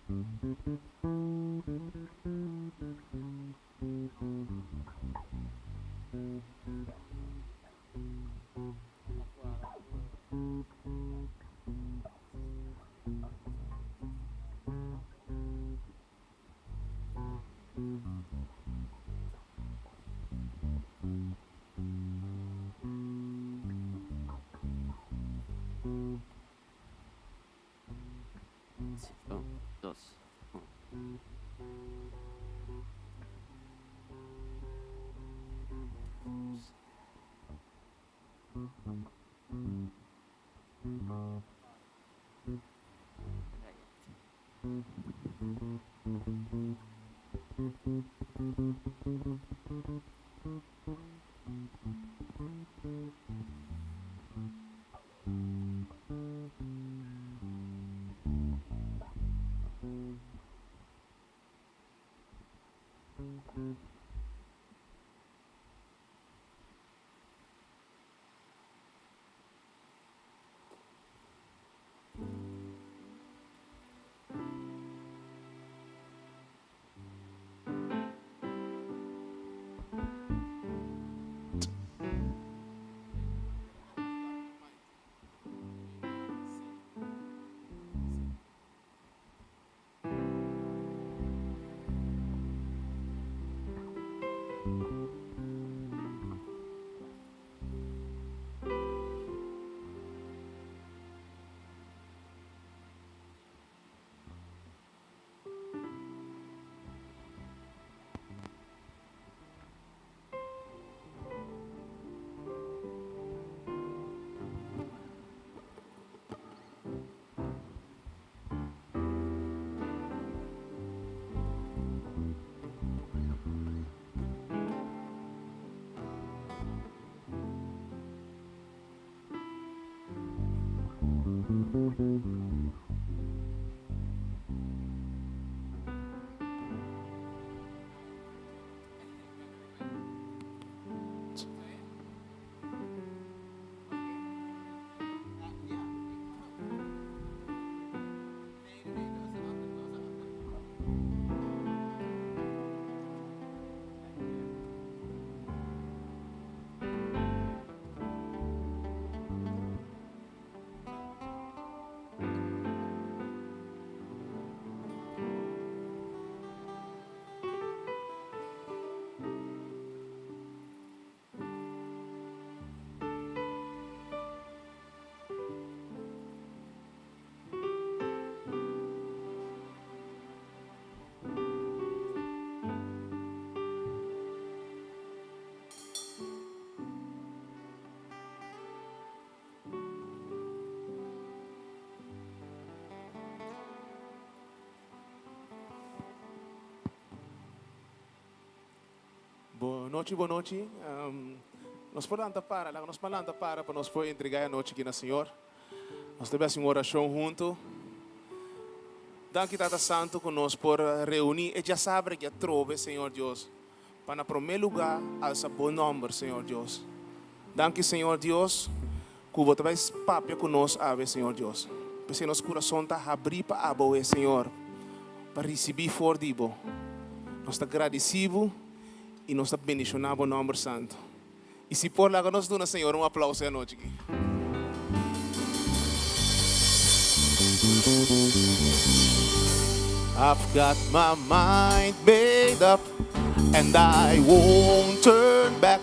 Sí, oh, dos. Oh. Boa noite. Nós falando para nós foi entregar a noite aqui na Senhor. Nós tivemos uma oração junto. Danke Tata Santo conosco por reunir e já sabe que trove, Senhor Deus, para no primeiro lugar alça bom nome, Senhor Deus. Danke, Senhor Deus, que você vai papel conosco, ave, Senhor Deus. Porque nosso coração está abrindo para a Senhor, para receber for de Nós estamos agradecidos e nós estamos bendicionando o nome santo. E se por lá que nós damos, Senhor, aplauso à noite aqui. I've got my mind made up and I won't turn back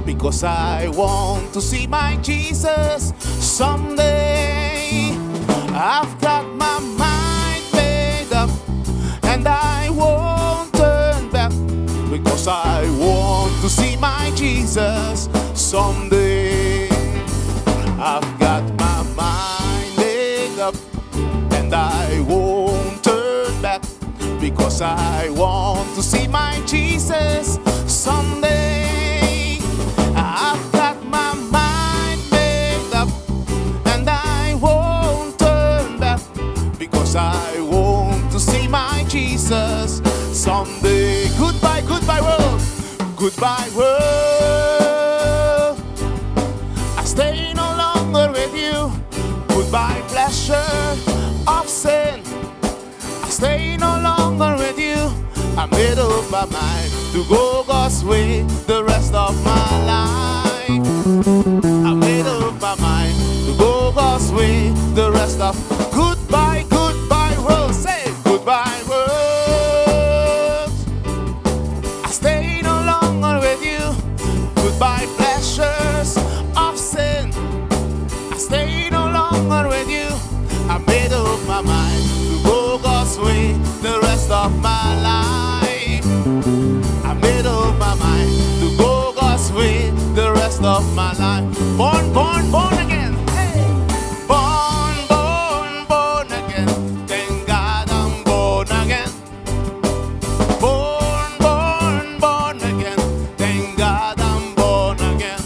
because I want to see my Jesus someday. I've got my mind made up and I won't turn back because I want to see my Jesus someday. I've got my mind made up and I won't turn back because I want to see my Jesus someday. I've got my mind made up and I won't turn back because I want to see my Jesus someday. Goodbye, goodbye world, goodbye world. I stay no longer with you. Goodbye pleasure of sin. I stay made up my mind to go God's way the rest of my life. I made up my mind to go God's way the rest of. Goodbye, goodbye world, say goodbye world. I stay no longer with you. Goodbye pleasures of sin. I stay no longer with you. I made up my mind to go God's way the rest of my life. I made up my mind to go God's way the rest of my life. Born, born, born again. Hey. Born, born, born again. Thank God I'm born again. Born, born, born again. Thank God I'm born again.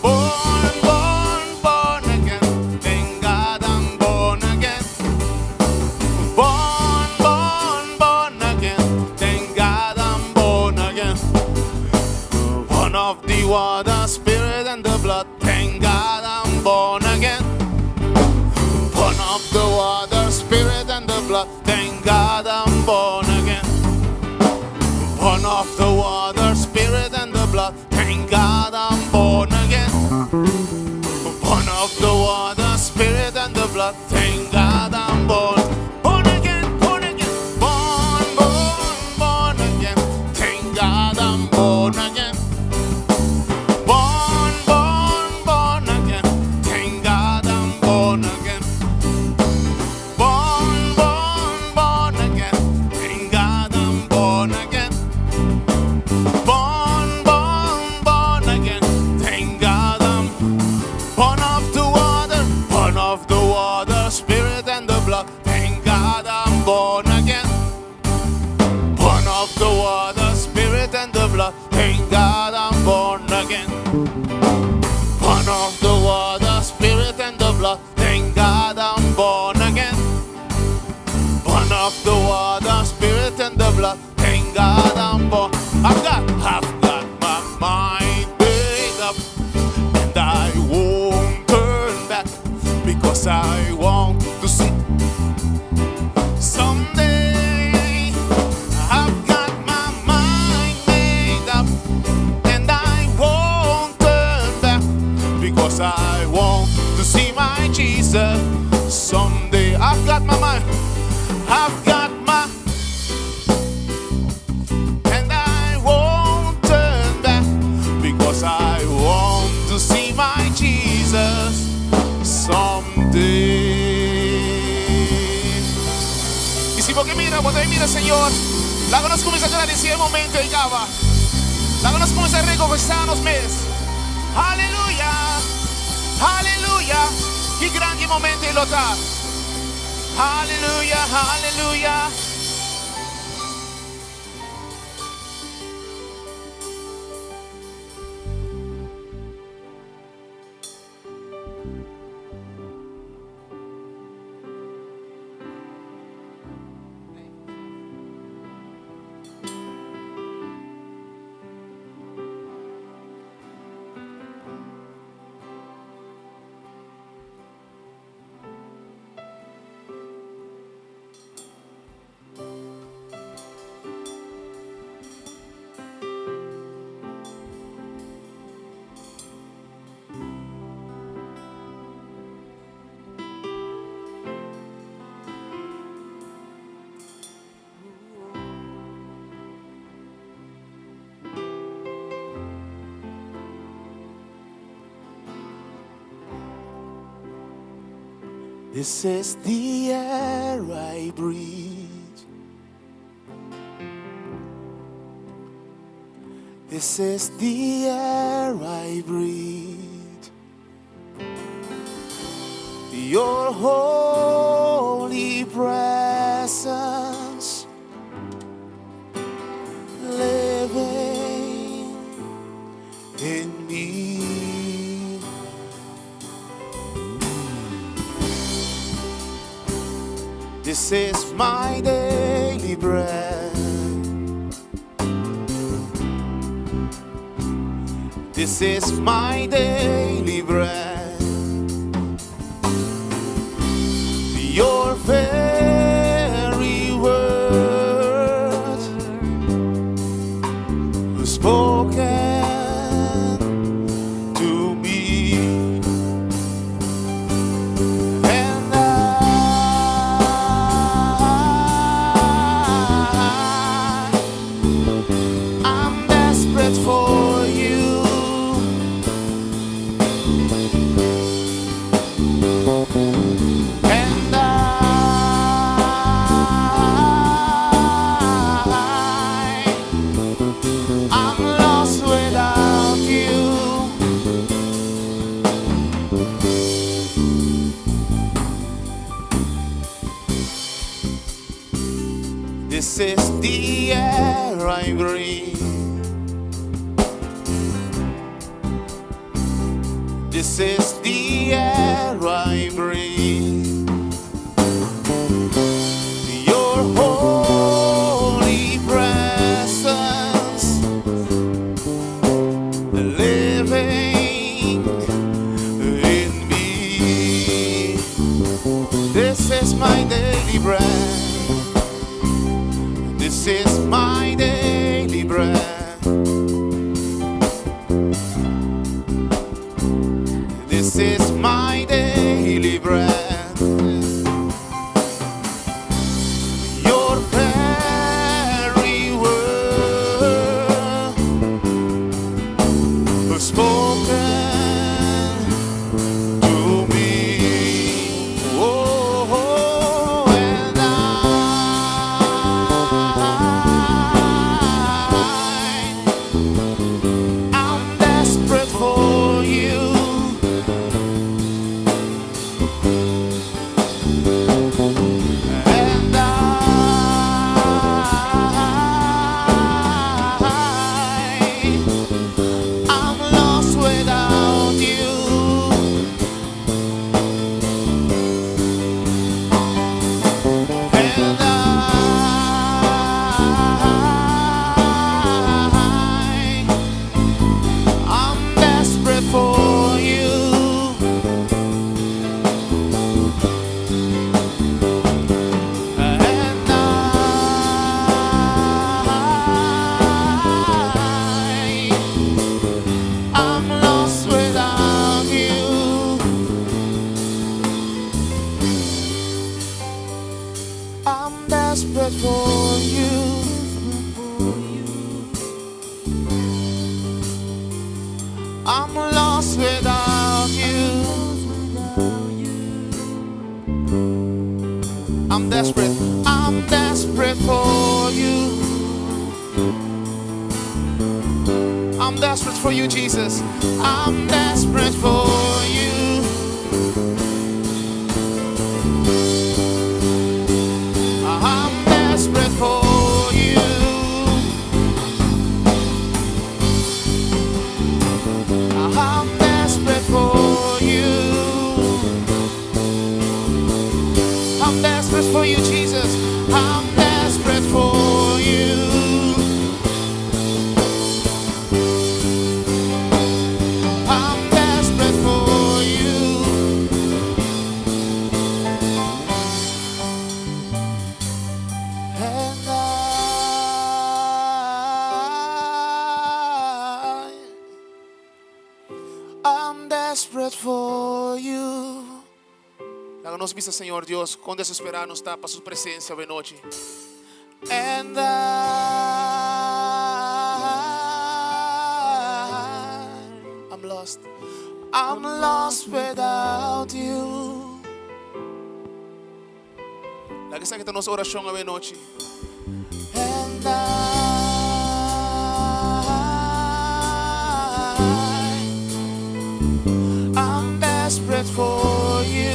Born, born, born again. Thank God I'm born again. Born, born, born again. Thank God I'm born again. Born of the water, spirit and the blood. Thank God I'm born again. Born of the water, spirit and the blood. Thank God I'm born again. Born of the water, spirit and the blood. Thank God I'm born again. Born of the water, spirit and the blood. Thank God I'm born. Born again, born again. Born, born, born again. Thank God I'm born again. Born, born, born again. Thank God I'm born again. Born, born, born again. Thank God I'm born again. Born, born, born again. Thank God I'm born of the water, spirit and the blood. Thank God I'm born again. Born of the water, spirit and the blood. Thank God I'm born again. Born of the water, spirit and the blood. Thank God I'm born again. Born of the water, spirit and the blood. Thank God I'm born. I've got my mind made up, and I won't turn back because I want to see someday. I've got my mind made up, and I won't turn back because I want to see my Jesus someday. I've got my mind. I've got my, and I won't turn back because I want to see my Jesus someday. Y si porque mira, cuando él mira, Señor, lá nós começamos a agradecer o momento aí, Cava. Lá nós começamos a reconquistar nos meses. Aleluia, aleluia. Que grande momento ele está. Aleluia, aleluia. This is the air I breathe. This is the air I breathe. Your holy presence living in me. This is my daily bread. This is my daily bread. Your very word This is the air I breathe. This is the air I breathe. Your holy presence living in me. This is my daily bread. This is my daily bread. This is my daily bread. Your very word was spoken to me. Oh, and I'm desperate for you. And I'm lost without you. And I'm desperate for you. And I'm lost without you. I'm desperate for you. I'm lost without you. I'm desperate for you. I'm desperate for you, Jesus. I'm desperate for you. I'm desperate for you. I'm desperate for you. I'm desperate for you, Jesus. I'm desperate for you. I'm desperate for you. And I'm desperate for you. Háganos vista, Señor Dios, cuán desesperado nos está para su presencia hoy noche. And I'm lost. I'm lost without you. Lagi sa kita nos orasyon hoy noche. And I'm desperate for you.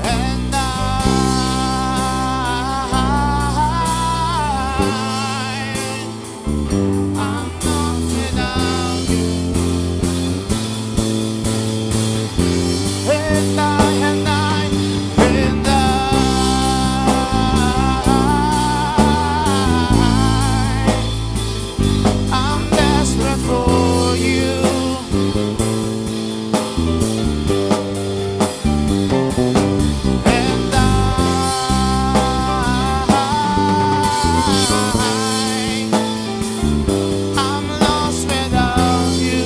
And I'm not without you. And I'm desperate for you. And I'm lost without you.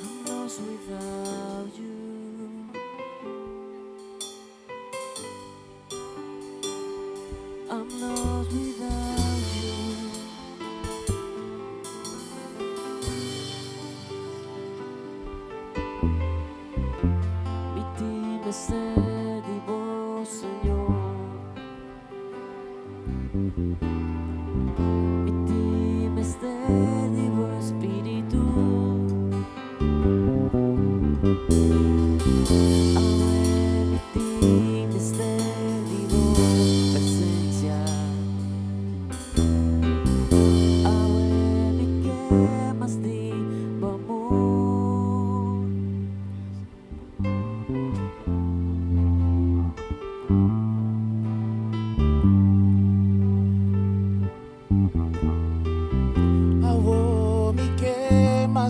I'm lost without you. I'm lost without you. Mi ti me sedi vos, Señor.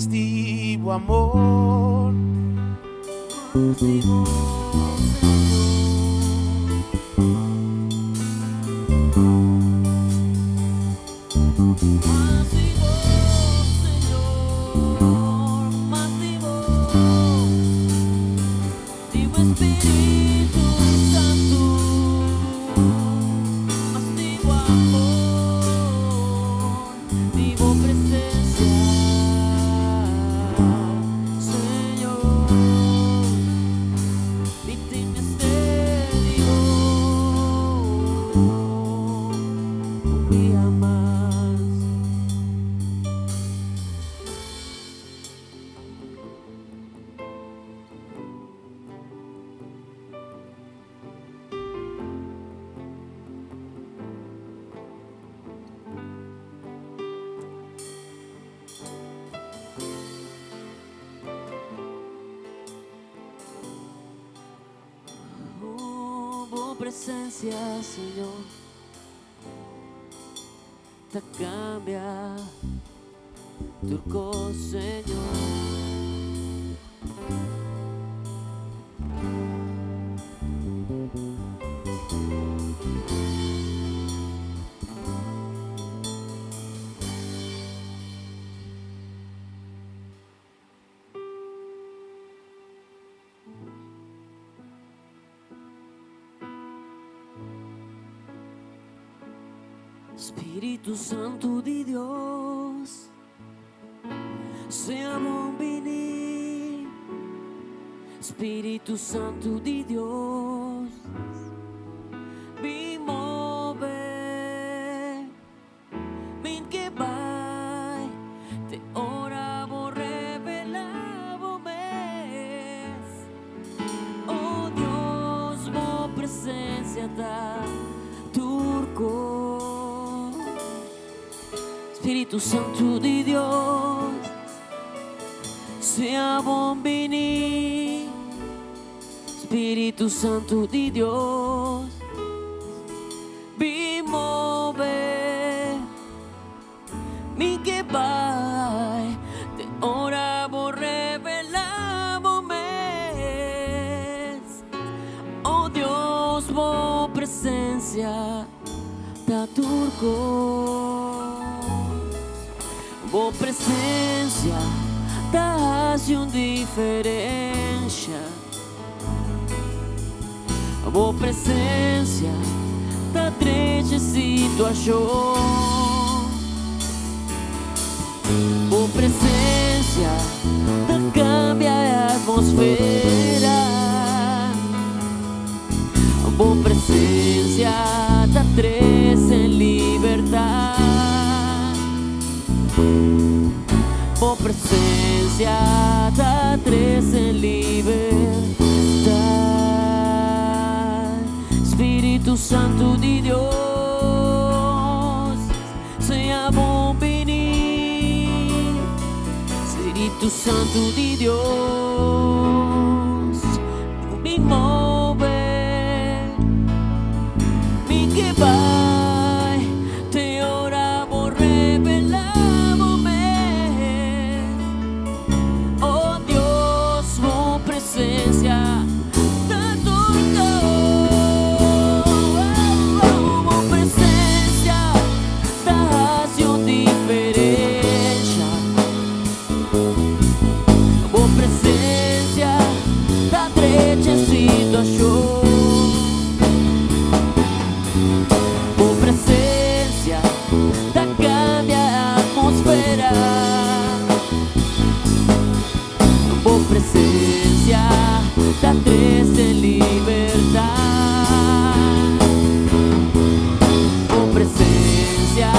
Digo amor, digo Señor, más digo Espíritu Santo, más digo amor, digo presencia. Presencia, Señor, te cambia turco, Señor. Espíritu Santo de Deus, seja bom venir. Espíritu Santo de Deus, me mover, me que vai, te ora vou revelar vou mes. Oh Deus, boa presença da turco. Espíritu Santo de Deus, seja bom venir. Espíritu Santo de Deus, me mover, me que vai, te ora vou revelar vou mes. Oh Deus, boa presença da turco. Boa presença dá-se diferença. Boa presença da triste situação. Boa presença da cambia a atmosfera. Boa presença da triste em liberdade. Boa presença da triste em liberdade. Espíritu Santo de Deus, seja bom venir. Espíritu Santo de Deus, me move, me que vai, te ora vou revelar vou mes. Oh Deus, boa presença da turco. Boa presença dá-se diferença. Boa presença da triste situação. Boa presença da cambia a atmosfera. Boa presença da triste liberdade. Boa presença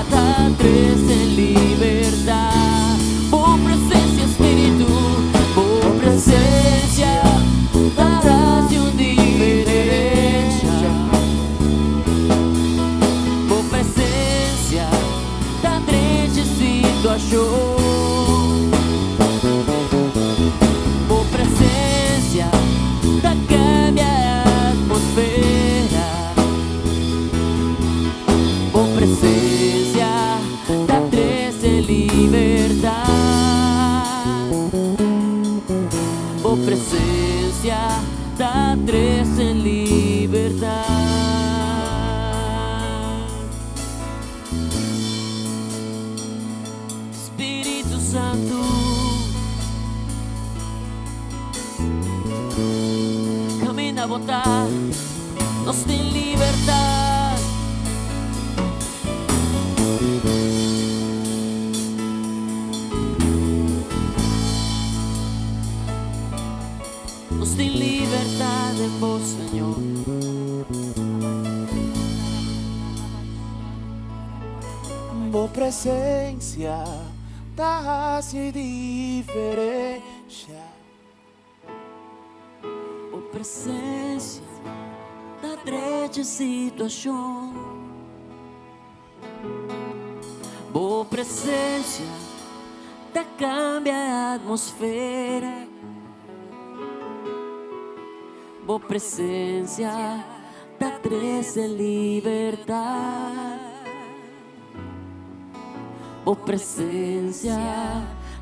da triste liberdade. Boa presença, Espírito, boa presença. por presencia da tres en libertad. Espíritu Santo, camina a votar, nos tem libertad. Nos tem libertad en vos, Señor. Por presencia da-se diferença. Por presencia da grande situação. Por presencia da cambia a atmosfera. Por presencia da tres en libertad. Por presencia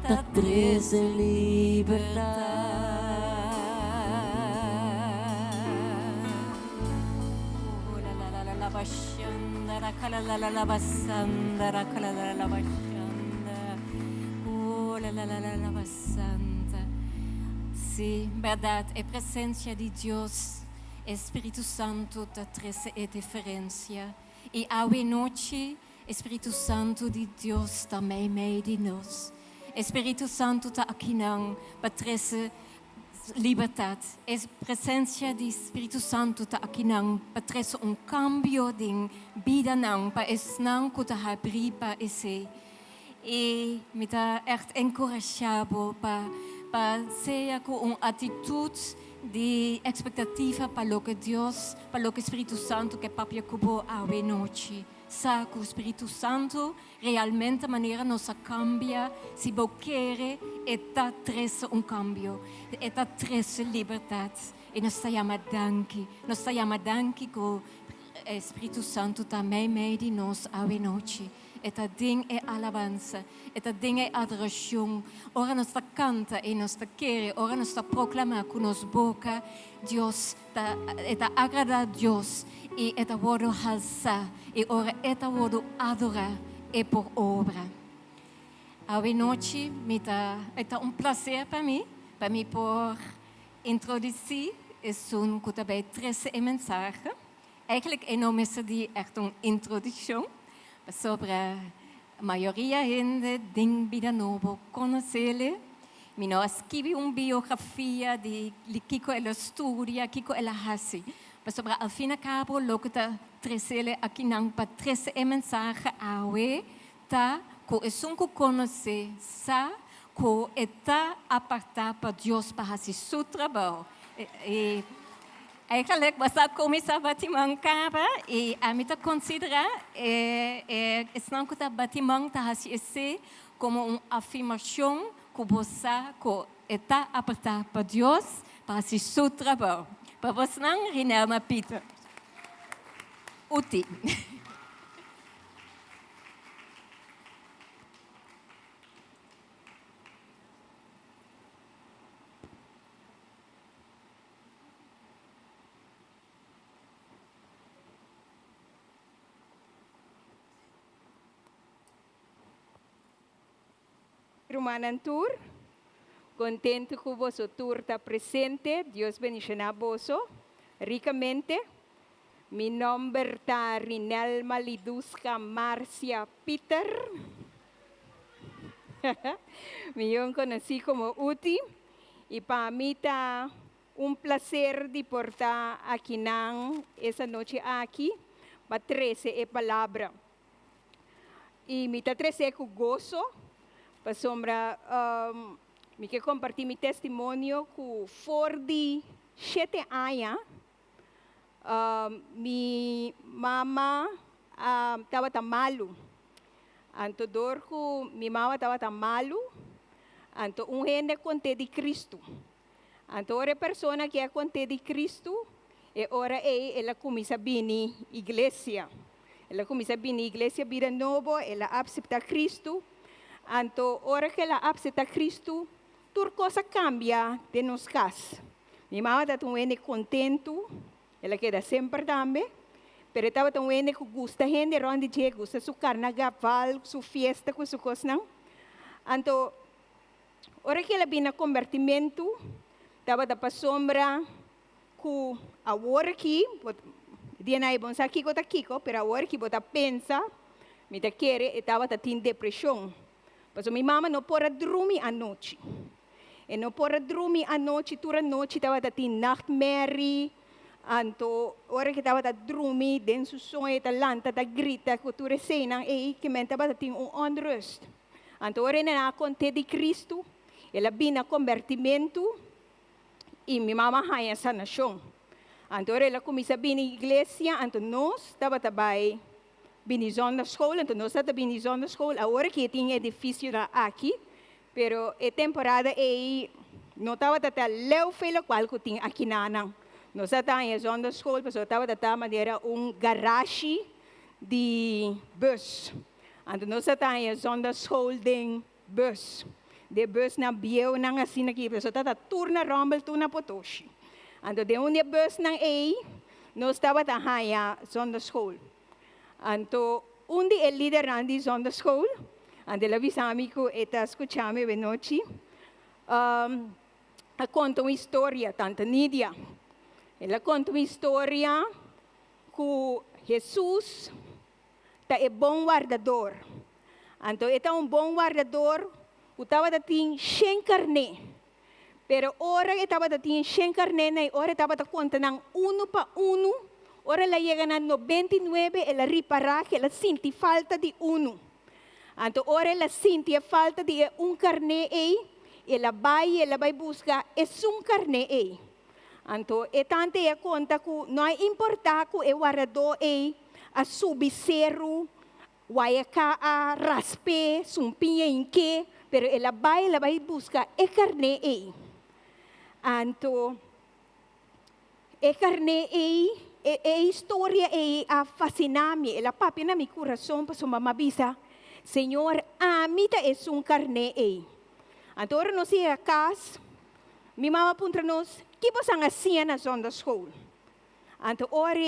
da tres en libertad. Sí, verdad, es presencia de Dios, Espíritu Santo da trece é diferença. E hoje noite, Espíritu Santo de Deus também meio de nós. Espíritu Santo está aqui não para trazer liberdade. A presença do Espíritu Santo está aqui não para trazer cambio de vida não, para não que está abrir para esse. E me está echt encorajado para ser com atitude de expectativa para o que Deus, para o que o Espírito Santo que papai cubo a noite. Sabe que o Espírito Santo realmente a maneira nossa cambia, se você quer, está traz cambio, está traz liberdade. E nós estamos danke, nós estamos danke que o Espírito Santo também meio de nós a noite. Eta ding é alabança, eta ding é adoração. Ora nós canta e nós quer, ora nós proclama com nos boca Deus, eta agrada a Deus e eta word alça e ora eta word adorar e por obra. Hoje noite está prazer para mim por introduzir esse que também traz a mensagem. Eigenlijk é não de echt introdução. Sobre a maioria gente tem vida nova, conhecê-lo. Eu não escrevi uma biografia de Kiko ela estuda, Kiko ela faz. Mas sobre ao fim e ao cabo, o que está trazendo aqui não para trazer a mensagem ao tá que é só que conhecer, sa que está apartado para Deus para fazer seu trabalho. Eigenlijk was dat começar a batimang kaba e a mim considera não que o batimang tá assim como uma afirmação que você está apertado para Deus para fazer seu trabalho. Para você não rinelma Peter. Uti. Rumanan Tour, contento que vosso tour está presente, Deus bendiga vosso ricamente. Mi nome está Rinelma Liduska Marcia Peter. Me conheci como Uti e para mim está prazer de portar aqui essa noite aqui para trazer a palavra. E me está trazer com gozo. Para sombra, me quero compartilhar meu testemunho com for de 7 anos. Minha mama estava malu. Anto dorco, minha mama estava malu. Anto gente conte de Cristo. Anto ora pessoa que é conte de Cristo, e ora ela começa a vir igreja. Ela começa a vir igreja vida nova, ela aceita Cristo. Anto, ora que ela aceita Cristo, tudo coisa cambia de nos cas. Minha mãe está tão contento, ela queda sempre também. Pero estava tão que gosta gente onde dia gosta su carnaval, su fiesta, com su coisa não. Então, hora que ela vem convertimento, estava da sombra com a hora aqui, dia na bom aqui com Kiko, pero a hora que bota pensa, me da querer, estava tendo depressão. Mas minha mãe não pode dormir à noite. E não pode dormir à noite, toda noite estava tendo nightmare. Então, hora que estava dormir, dentro do sonho, está lanta, está grita, com toda cena, e que estava tendo onrust. Então, hora na conta de Cristo, ela vem a convertimento e minha mãe vai a sanação. Então, ela começa a vir na igreja, então nós estava também vindo na escola, então nós estava vindo na escola, agora que tinha edifício aqui, pero a temporada aí não estava até leu feio qual que tinha aqui não. Nós estávamos na escola, mas estava até maneira garagem de bus. Então nós estávamos na escola de bus. De bus na bio nang assim aqui, mas estava turna rombel turna potoshi. Então de onde bus nang aí, nós estava na zona escola. Então onde é líder na zona escola, então ela disse amigo, está escutando de noite. A conta uma história, tanta Nídia. Ela conta uma história que Jesus é bom guardador. Então, ele é bom guardador, que estava tendo 100 carne. Pero, ora ele estava tendo 100 carne, ora estava contando 1 para 1. Ora ela chega na 99, ela repara que ela sente falta de 1. Então, ora ela sente a falta de carne aí, ela vai buscar um carne aí. Então, é tanto a conta que não importa que o guardador aí, a subicero, vai a raspe, sumpinha em que, pero ela vai buscar a carne aí. Então, a carne aí, a história aí, a fascinar-me, ela papi na meu coração, para sua mamãe avisa, Senhor, a mim é carne aí. Então, ora nós ia a casa, minha mamãe aponta nos que você assim na zona da escola. Então, ora,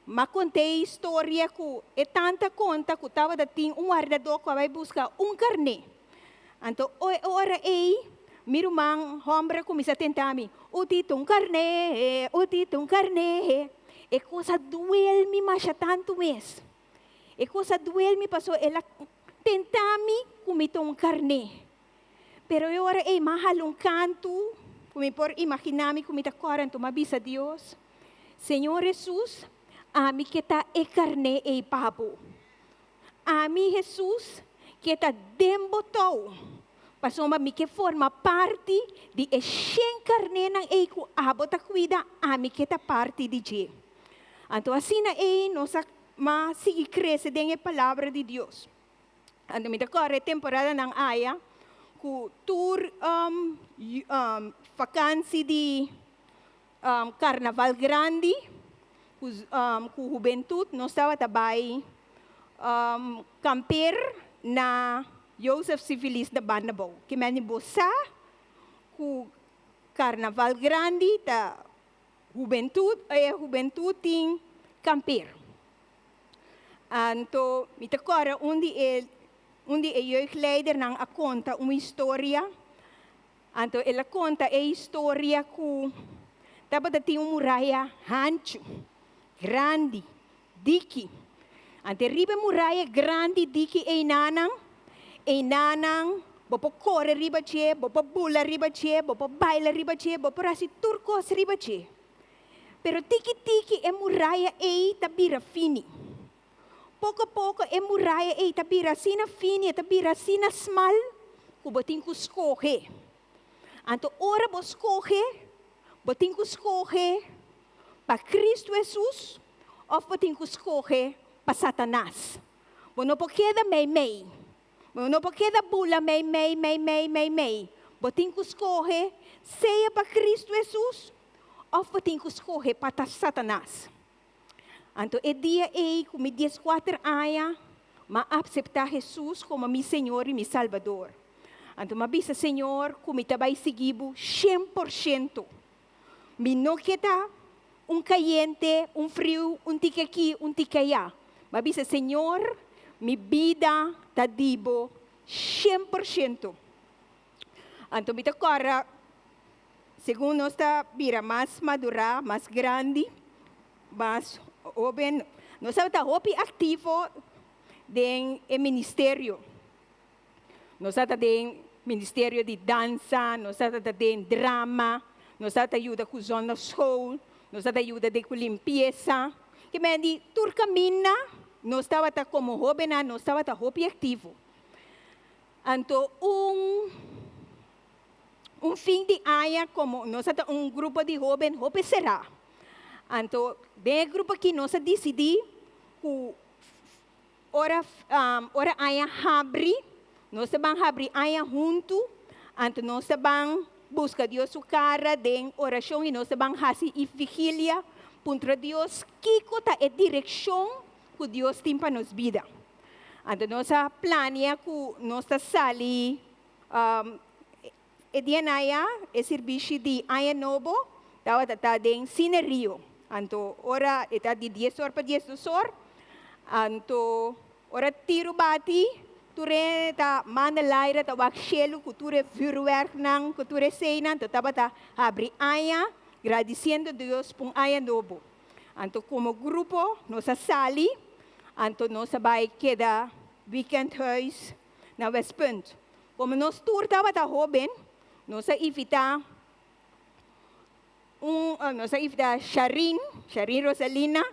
mas contei a história que é tanta conta que estava tendo guardador que vai buscar carne. Então, ora, meu irmão, homem, começa a tentar me, o tito carne, é coisa doeu-me, mas tanto mês. É coisa doeu-me, passou, ela tentar-me comer carne. Pero eu ora, mahal canto, como por imaginar-me como está correndo, mas bisa Deus, Senhor Jesus, a mim que está e carne e papo. A mim Jesus que está dembotou, passou a mim que forma parte de encher carne na e que a bota cuida, a mim que está parte de G. Então assim na e nós mas sigue cresce dentro da palavra de Deus. Então me decorre temporada na aia ku tour vacância de Carnaval Grande, com juventude, nós estava também camper na Joseph Civilis da Banabou, que me anibosa com Carnaval Grande da juventude tem camper. Então, me decora onde a jeugdleider nang a conta uma história. Então, ela conta a história que estava tinha muralha ancho, grande, diki. Então, riba muralha grande, diki e nanang, bopo corre riba che, bopo bula riba che, bopo baila riba che, bopo rasi turcos riba che. Pero tiki e muralha e tabira fini. Pouco a pouco, a muralha está bira sina fina, está bira sina smal, que botin que escorrer. Então, ora vos escorrer, botin que escorrer para Cristo Jesus, ou botin que escorrer para Satanás. Bom, não pode quedar mei. Bom, não pode quedar bula mei. Botin que escorrer, seja para Cristo Jesus, ou botin que escorrer para Satanás. Então, é dia aí, com 14 anos, mas aceitar Jesus como meu Senhor e meu Salvador. Anto mabisa, Senhor, kumita bay sigibo 100%. Mino kita caliente, frio, tika aqui, tika allá. Mabisa, Senhor, mi vida tadibo 100%. Anto mita kora, según nossa vira mais madura, mais grande, mais joven, nós estamos hopi ativo em ministério. Nós estamos em ministério de dança, nós estamos em drama, nós estamos ajuda com zona school, nós estamos ajuda com limpeza. Que me di tur camina, nós estamos como jovem, nós estamos hopi ativo. Anto fim de ano, como nós estamos grupo de jovens, hopi será. Anto, de grupo que nós decidimos que ora aya abri, nós vamos abrir aya junto, anto nós vamos buscar Deus sua cara de oração e nós vamos fazer vigília contra Deus, que cota é direção que Deus tem para nossa vida. Anto nós planeia que nós sali dia aya é serviço de aya novo, tawa de Cine Rio. Anto ora eta di 10 horas para 10 horas. Anto ora tiro bati, ture ta mandalaira ta wakshelu kuture vuurwerk nang kuture seinan to tabata abri aya agradeciendo Deus por aya novo. Anto como grupo nos sali, anto nos vai queda weekend huis na West Punt. Como nos tour tabata joven, nos invita nossa ifda Sharin Rosalina,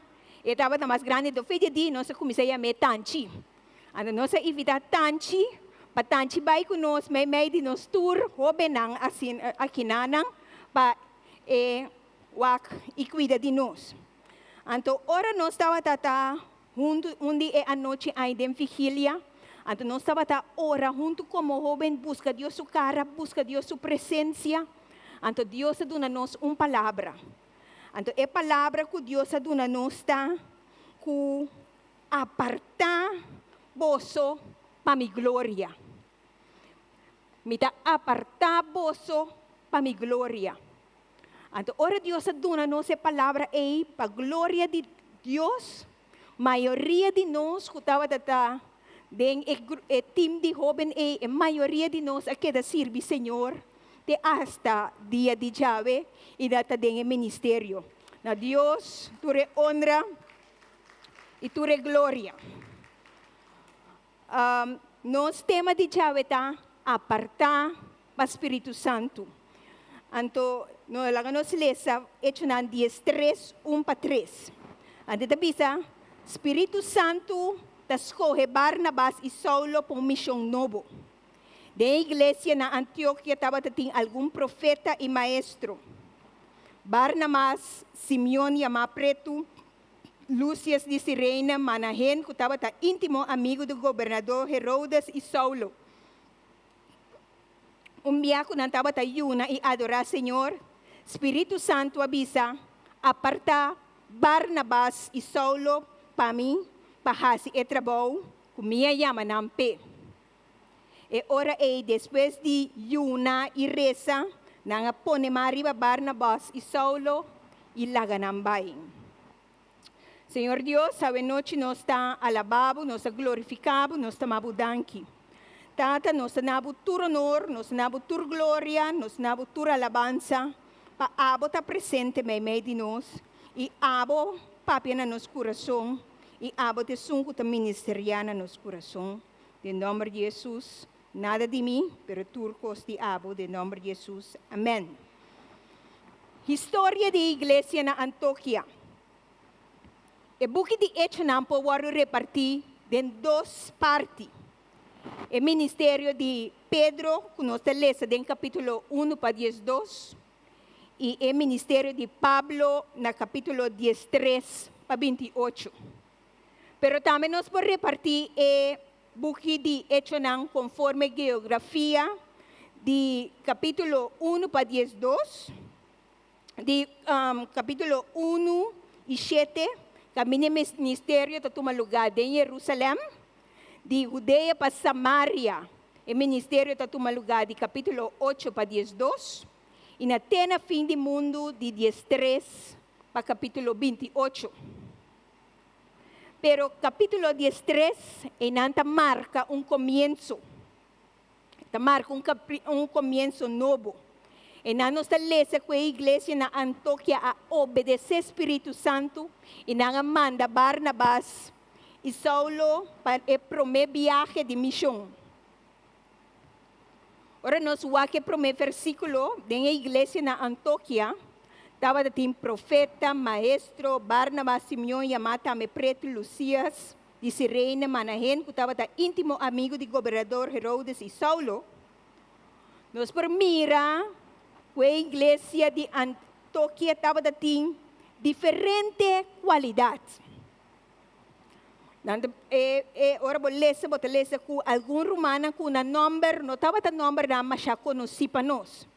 estava na mais grande do feio de nossa comecei a me Tanchi. Ano nossa ifda Tanchi, pa Tanchi vai com nós, may de nos tour, hobenang asin akinanang, pa wak e cuida de nós. Anto ora nós estava tata, onde é a noite ainda em vigília, anto nós estava tata ora junto como jovem, busca Deus sua cara, busca Deus sua presença. Anto Deus dona-nos palavra. Anto é palavra que Deus dona-nos está que apartar boso para mi glória. Mita apartar boso para mi glória. Anto ora Deus dona-nos a palavra é para glória de Deus. Maioria de nós que estava data den e time de jovem a maioria de nós aqui da sirve Senhor. De hasta dia de Jave e data de ministério. Na Deus, ture honra e ture glória. Nos tema de Jave tá apartar para Espírito Santo. Anto, no lang nos lesa, hecho nan 10:3, 1-3. Ante tabisa, Espírito Santo ta escoge Barnabas e Saulo para missão novo. De igreja na Antioquia estava tem algum profeta e maestro. Barnabas, Simeon Yama Preto, Lúcias de Sirena, Manahen, que estava íntimo amigo do governador Herodes e Saulo. Dia que não estava yuna e adorar Senhor, Espírito Santo avisa, apartar Barnabas e Saulo para mim, para fazer o trabalho, que minha yama nampe. E ora depois de yuna e reza, nanga pone mariba Barnabas e Saulo e laganambay. Senhor Deus, sabe noite nós está alabado, nós está glorificado, nós está mabudanki. Tata, nós nabu tur honor, nós nabu tur glória, nós nabu tur alabança, pa abo ta presente meio de nós, e abo papia na nosso coração, e abo te sunco ta ministerial na nosso coração. Em nome de Jesus. Nada de mim, pero turcos de abo, de nome de Jesus. Amém. História de igreja na Antioquia. O buque de Hechos não pode repartir em duas partes. O ministério de Pedro, que nós lemos em capítulo 1-12, e o ministério de Pablo, no capítulo 13-28. Pero também nós podemos repartir buki de Hechos conforme geografia de capítulo 1-12, de capítulo 1-7, caminho ministério está tomando lugar em Jerusalém, de Judeia para Samaria, o ministério está tomando lugar de capítulo 8 para 10:2 e na Tena Fim do Mundo de 10:3 para capítulo 28. Pero capítulo 10:3 enanta marca comienzo. Marca comienzo novo. E na nossa lesa com a igreja na Antioquia a obedecer Espírito Santo e na manda Barnabas e Saulo para o primeiro viagem de missão. Ora nós o primeiro versículo da igreja na Antioquia estava tem profeta, maestro, Barnabas, Simeão, Yamata, Preto, Lucias, de Sirene, Manahen, que estava íntimo amigo do governador Herodes e Saulo. Nós por mira a igreja de Antioquia estava tem diferente qualidade. Ora vou ler com algum romano com um número, não estava o número da mas já conheci para nós.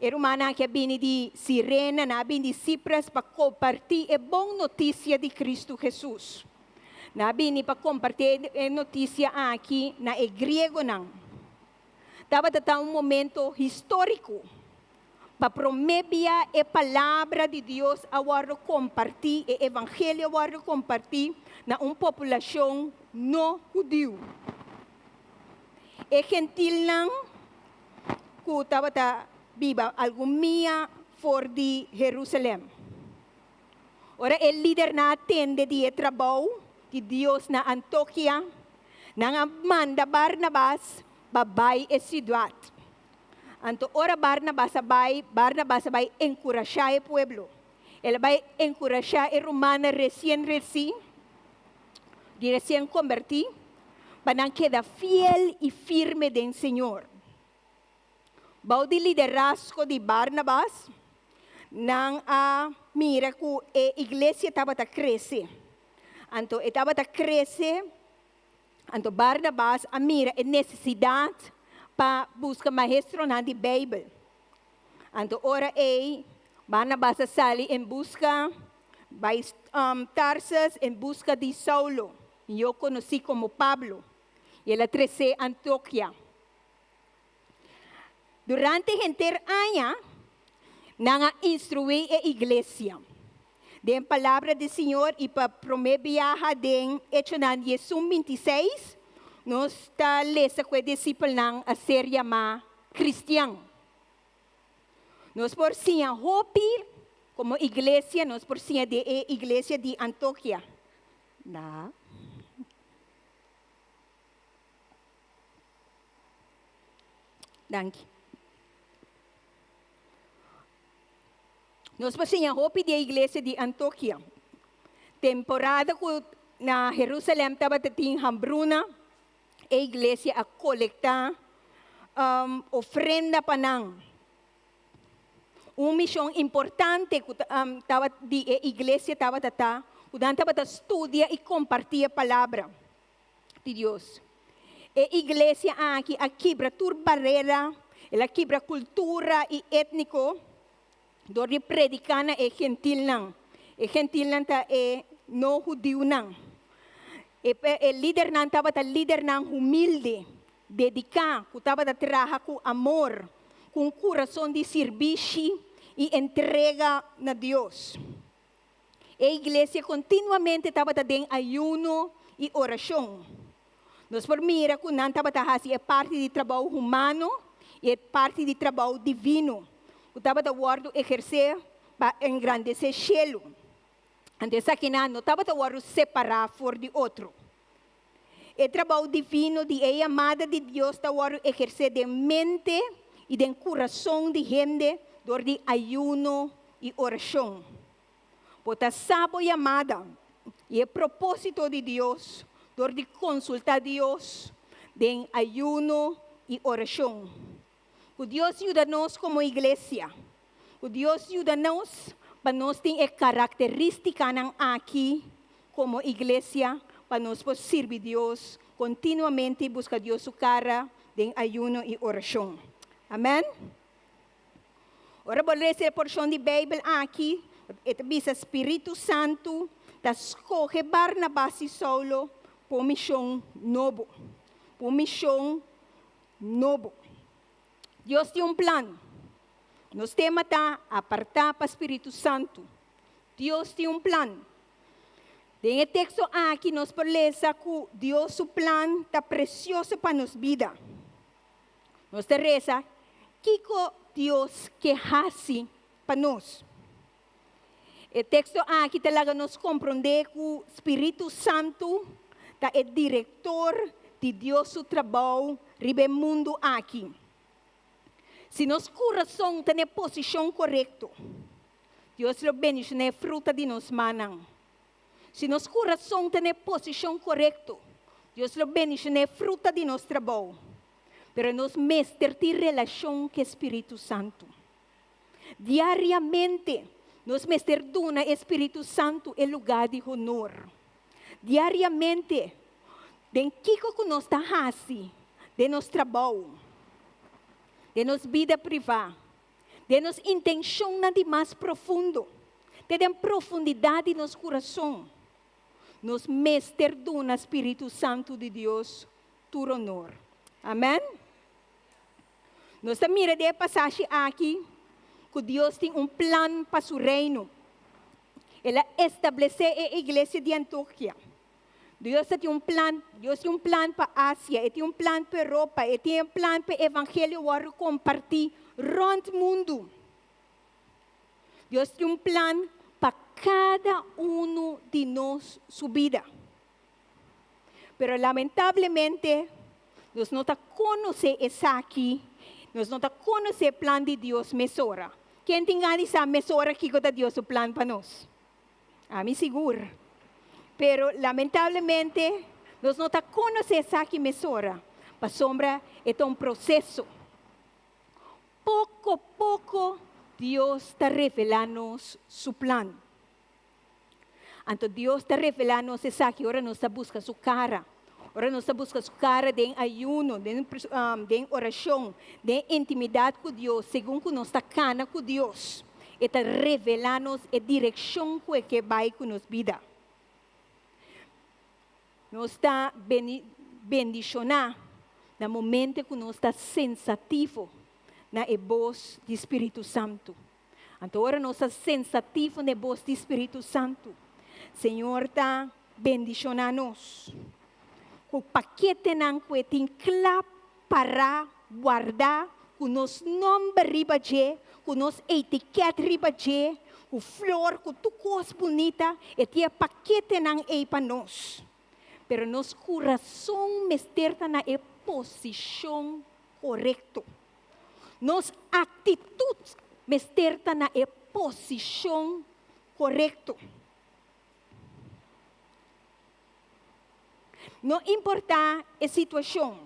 A romana que vem de Sirene, na vem de Cipras para compartilhar a boa notícia de Cristo Jesus. Na vem para compartilhar a notícia aqui na grego não. Estava momento histórico. Para prometer a palavra de Deus, agora compartilhar, o evangelho agora compartilhar na população não judeu. E gentil não, que estava viva alguma fora de Jerusalém. Ora, o líder na atende de trabalho de Deus na Antioquia, na manda Barnabas, babai e cidade. Então, ora Barnabas vai encorajar o povo. Ele vai encorajar a romana recém convertido, para quedar fiel e firme do Senhor. Bau de liderazgo de Barnabas, nang mira que a igreja estava a crescer. Então, estava a crescer, então Barnabas mira a necessidade para buscar maestro na de Bíblia. Então, ora Barnabas sale em busca, vai Tarsas em busca de Saulo. Eu conheci como Pablo. E ele cresceu em Antioquia. Durante o inteiro ano, nanga instruí a igreja. De palavra do Senhor e para primeiro viagem de Hechos na 26, nós está lesa com o discípulo a ser chamado cristiano. Nós por si a hope como igreja, nós por si a igreja de Antioquia. Na. Danke. Nós por si a hope da igreja de Antioquia. Temporada que na Jerusalém estava tem hambruna. A igreja a coletar ofrenda para uma missão importante que a igreja estava a estudar e compartilhar a palavra de Deus. A igreja aqui quebra toda barreira, ela quebra cultura e étnico, de predicar é gentil não. É gentil não é não judeu não. O líder não estava líder não humilde, dedicado, que estava a trabalhar com amor, com coração de serviço e entrega a Deus. A igreja continuamente estava em ayuno e oração. Nós por mira que não estava a parte do trabalho humano e parte do trabalho divino. Que estava a exercer para engrandecer o cielo. Antes aqui não estava a separar fora de outro. O trabalho divino de a amada de Deus está a exercer de mente e de coração de gente door de ayuno e oração. Porque sabe a amada e o propósito de Deus door de consultar Deus de ayuno e oração. Que Deus ajuda-nos como igreja. Que Deus ajuda-nos para nós ter a característica aqui como igreja, para nós servir Deus continuamente, buscar Deus sua cara de ayuno e oração. Amém? Ora, vou ler a porção de Bíblia aqui. O Espírito Santo da escolhe Barnabas e Saulo por missão nova. Por missão novo. Deus tem plano. Nós temos que apartar para o Espírito Santo. Deus tem plano. Tem texto aqui, nós podemos ler que Deus, o plano está precioso para nossa vida. Nós reza, que Deus que faz para nós. O texto aqui talaga nos compreender que o Espírito Santo é o diretor de Deus o trabalho no mundo aqui. Se nosso coração tem a posição correta, Deus lo bendice fruta de nos manos. Se nosso coração tem a posição correta, Deus lo bendice fruta de nosso trabalho. Pero nos mestre de relação com o Espírito Santo. Diariamente, nos mestre duna Espírito Santo em lugar de honor. Diariamente, den kiko que nós está fazendo, de nosso trabalho, de nossa vida privada, de nossa intenção de mais profundo, de profundidade de nosso coração. Nos mestre duna Espírito Santo de Deus, tu honor. Amém? Nós mira de passagem aqui, que Deus tem plano para o reino. Ele estabeleceu a igreja de Antioquia. Deus tem um plano para a Ásia, Ele tem um plano para a Europa, Ele tem um plano para o evangelho compartilhar rond o mundo. Deus tem um plano para cada de nós, sua vida. Mas, lamentavelmente, nós não conhecemos isso aqui. Nós não conhecemos o plano de Deus, mesora. Quem tem essa mesora que Deus o plano para nós? A mim seguro. Pero, lamentavelmente, nós não conhecemos essa aqui mesora. Para sombra, é um processo. Pouco a pouco, Deus está revelando seu plano. Então, Deus está revelando isso aqui. Agora nós estamos buscando sua cara. Agora nós estamos buscando sua cara de ayuno, de oração, de intimidade com Deus, segundo nós estamos cana com Deus. Está revelando a direção que vai com nossa vida. Nós estamos bendicionando no momento que nós estamos sensativos na voz do Espírito Santo. Então, agora nós estamos sensativos na voz do Espírito Santo. Senhor está bendicionando-nos. O paquete não que tem claro para guardar, com nosso nome riba de, com nossa etiqueta riba de, com flor, com tudo coisa bonita, e tem paquete não é para nós. Pero nosso coração está na posição correta. Nossa atitude está na posição correta. Não importa a situação.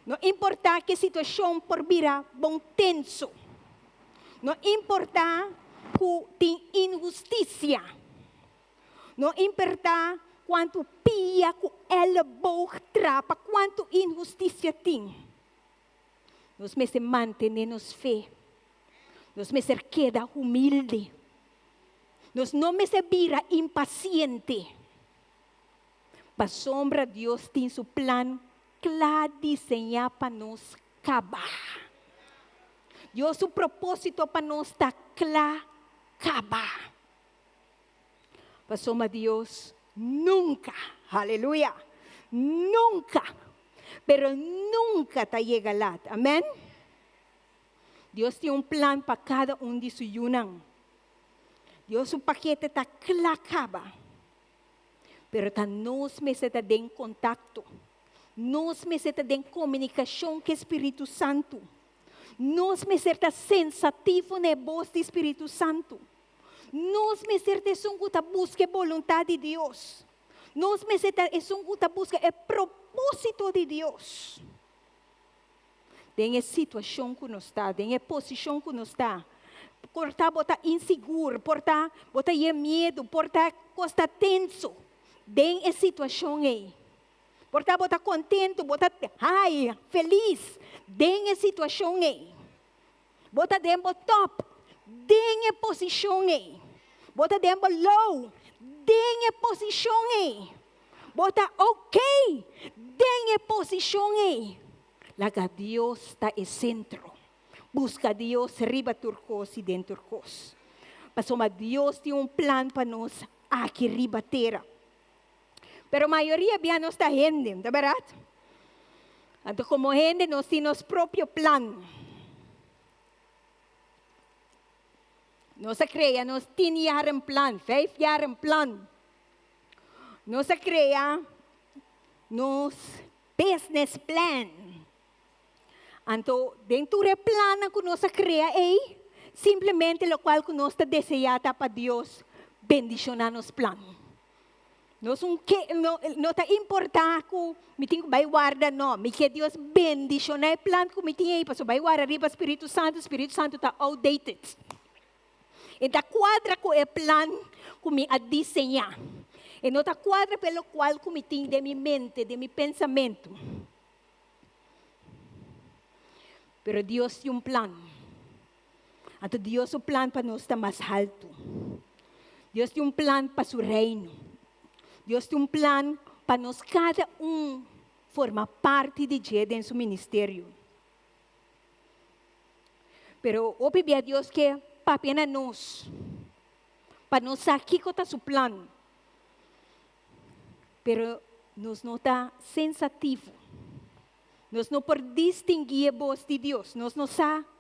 Não importa que a situação por virar bom tenso. Não importa que tem injustiça. Não importa quanto pia que ela boa trapa, quanto injustiça tem. Nós me mantenemos fé. Nós me queda humilde. Nós não me vira impaciente. Para sombra, Deus tem seu plano claro desenhado para nós acabar. Deus, o propósito para nós está claro acabar. Para sombra, Deus nunca, aleluia, nunca, pero nunca te llega lá. Amém? Deus tem plano para cada de su yunang. Deus, o paquete está claro acabar. Pero nós me está em contato, nós me está em comunicação com o Espírito Santo, nós me está sensativo na voz do Espírito Santo, nós me está busca a vontade de Deus, nós me está busca o propósito de Deus. Tem a situação que nós está, tem a posição que nós está, por estar inseguro, por estar medo, por estar costa tenso. Den a situação aí. Por estar contente, feliz. Den a situação aí. Bota dentro top. Den a posição aí. Bota dentro low. Den a posição aí. Bota ok. Den a posição aí. Laga Dios está el centro. Busca Dios arriba turcos y dentro turcos. Pasoma Dios tiene un plan para nós aqui arriba terra. Pero a maioria bem não está gente, não é verdade? Então, como gente, nós temos nosso próprio plano. Nós cria, nós temos um plano, 5 anos um plano. Nós cria, nos business plan. Então, dentro do plano que nós cria, simplesmente o qual que nós desejamos para Deus bendicionar nosso plano. Não está importante que me tenho que guardar, não. Me que Deus bendicionar o plano que me tenho aí, para vai guardar riba Espírito Santo está outdated. Então, quadra com o plano que me a desenhar. E não está quadra pelo qual que me tenho de minha mente, de meu pensamento. Pero Deus tem plano. Então, Deus tem plano para nós estar mais alto. Deus tem plano para seu reino. Deus tem plano para nós, cada formar parte de Ele em seu ministério. Pero, obviamente, Deus quer para apenas nós. Para nós aqui que está seu plano. Pero, nós não está sensativo. Nós não podemos distinguir a voz de Deus. Nós não sabemos.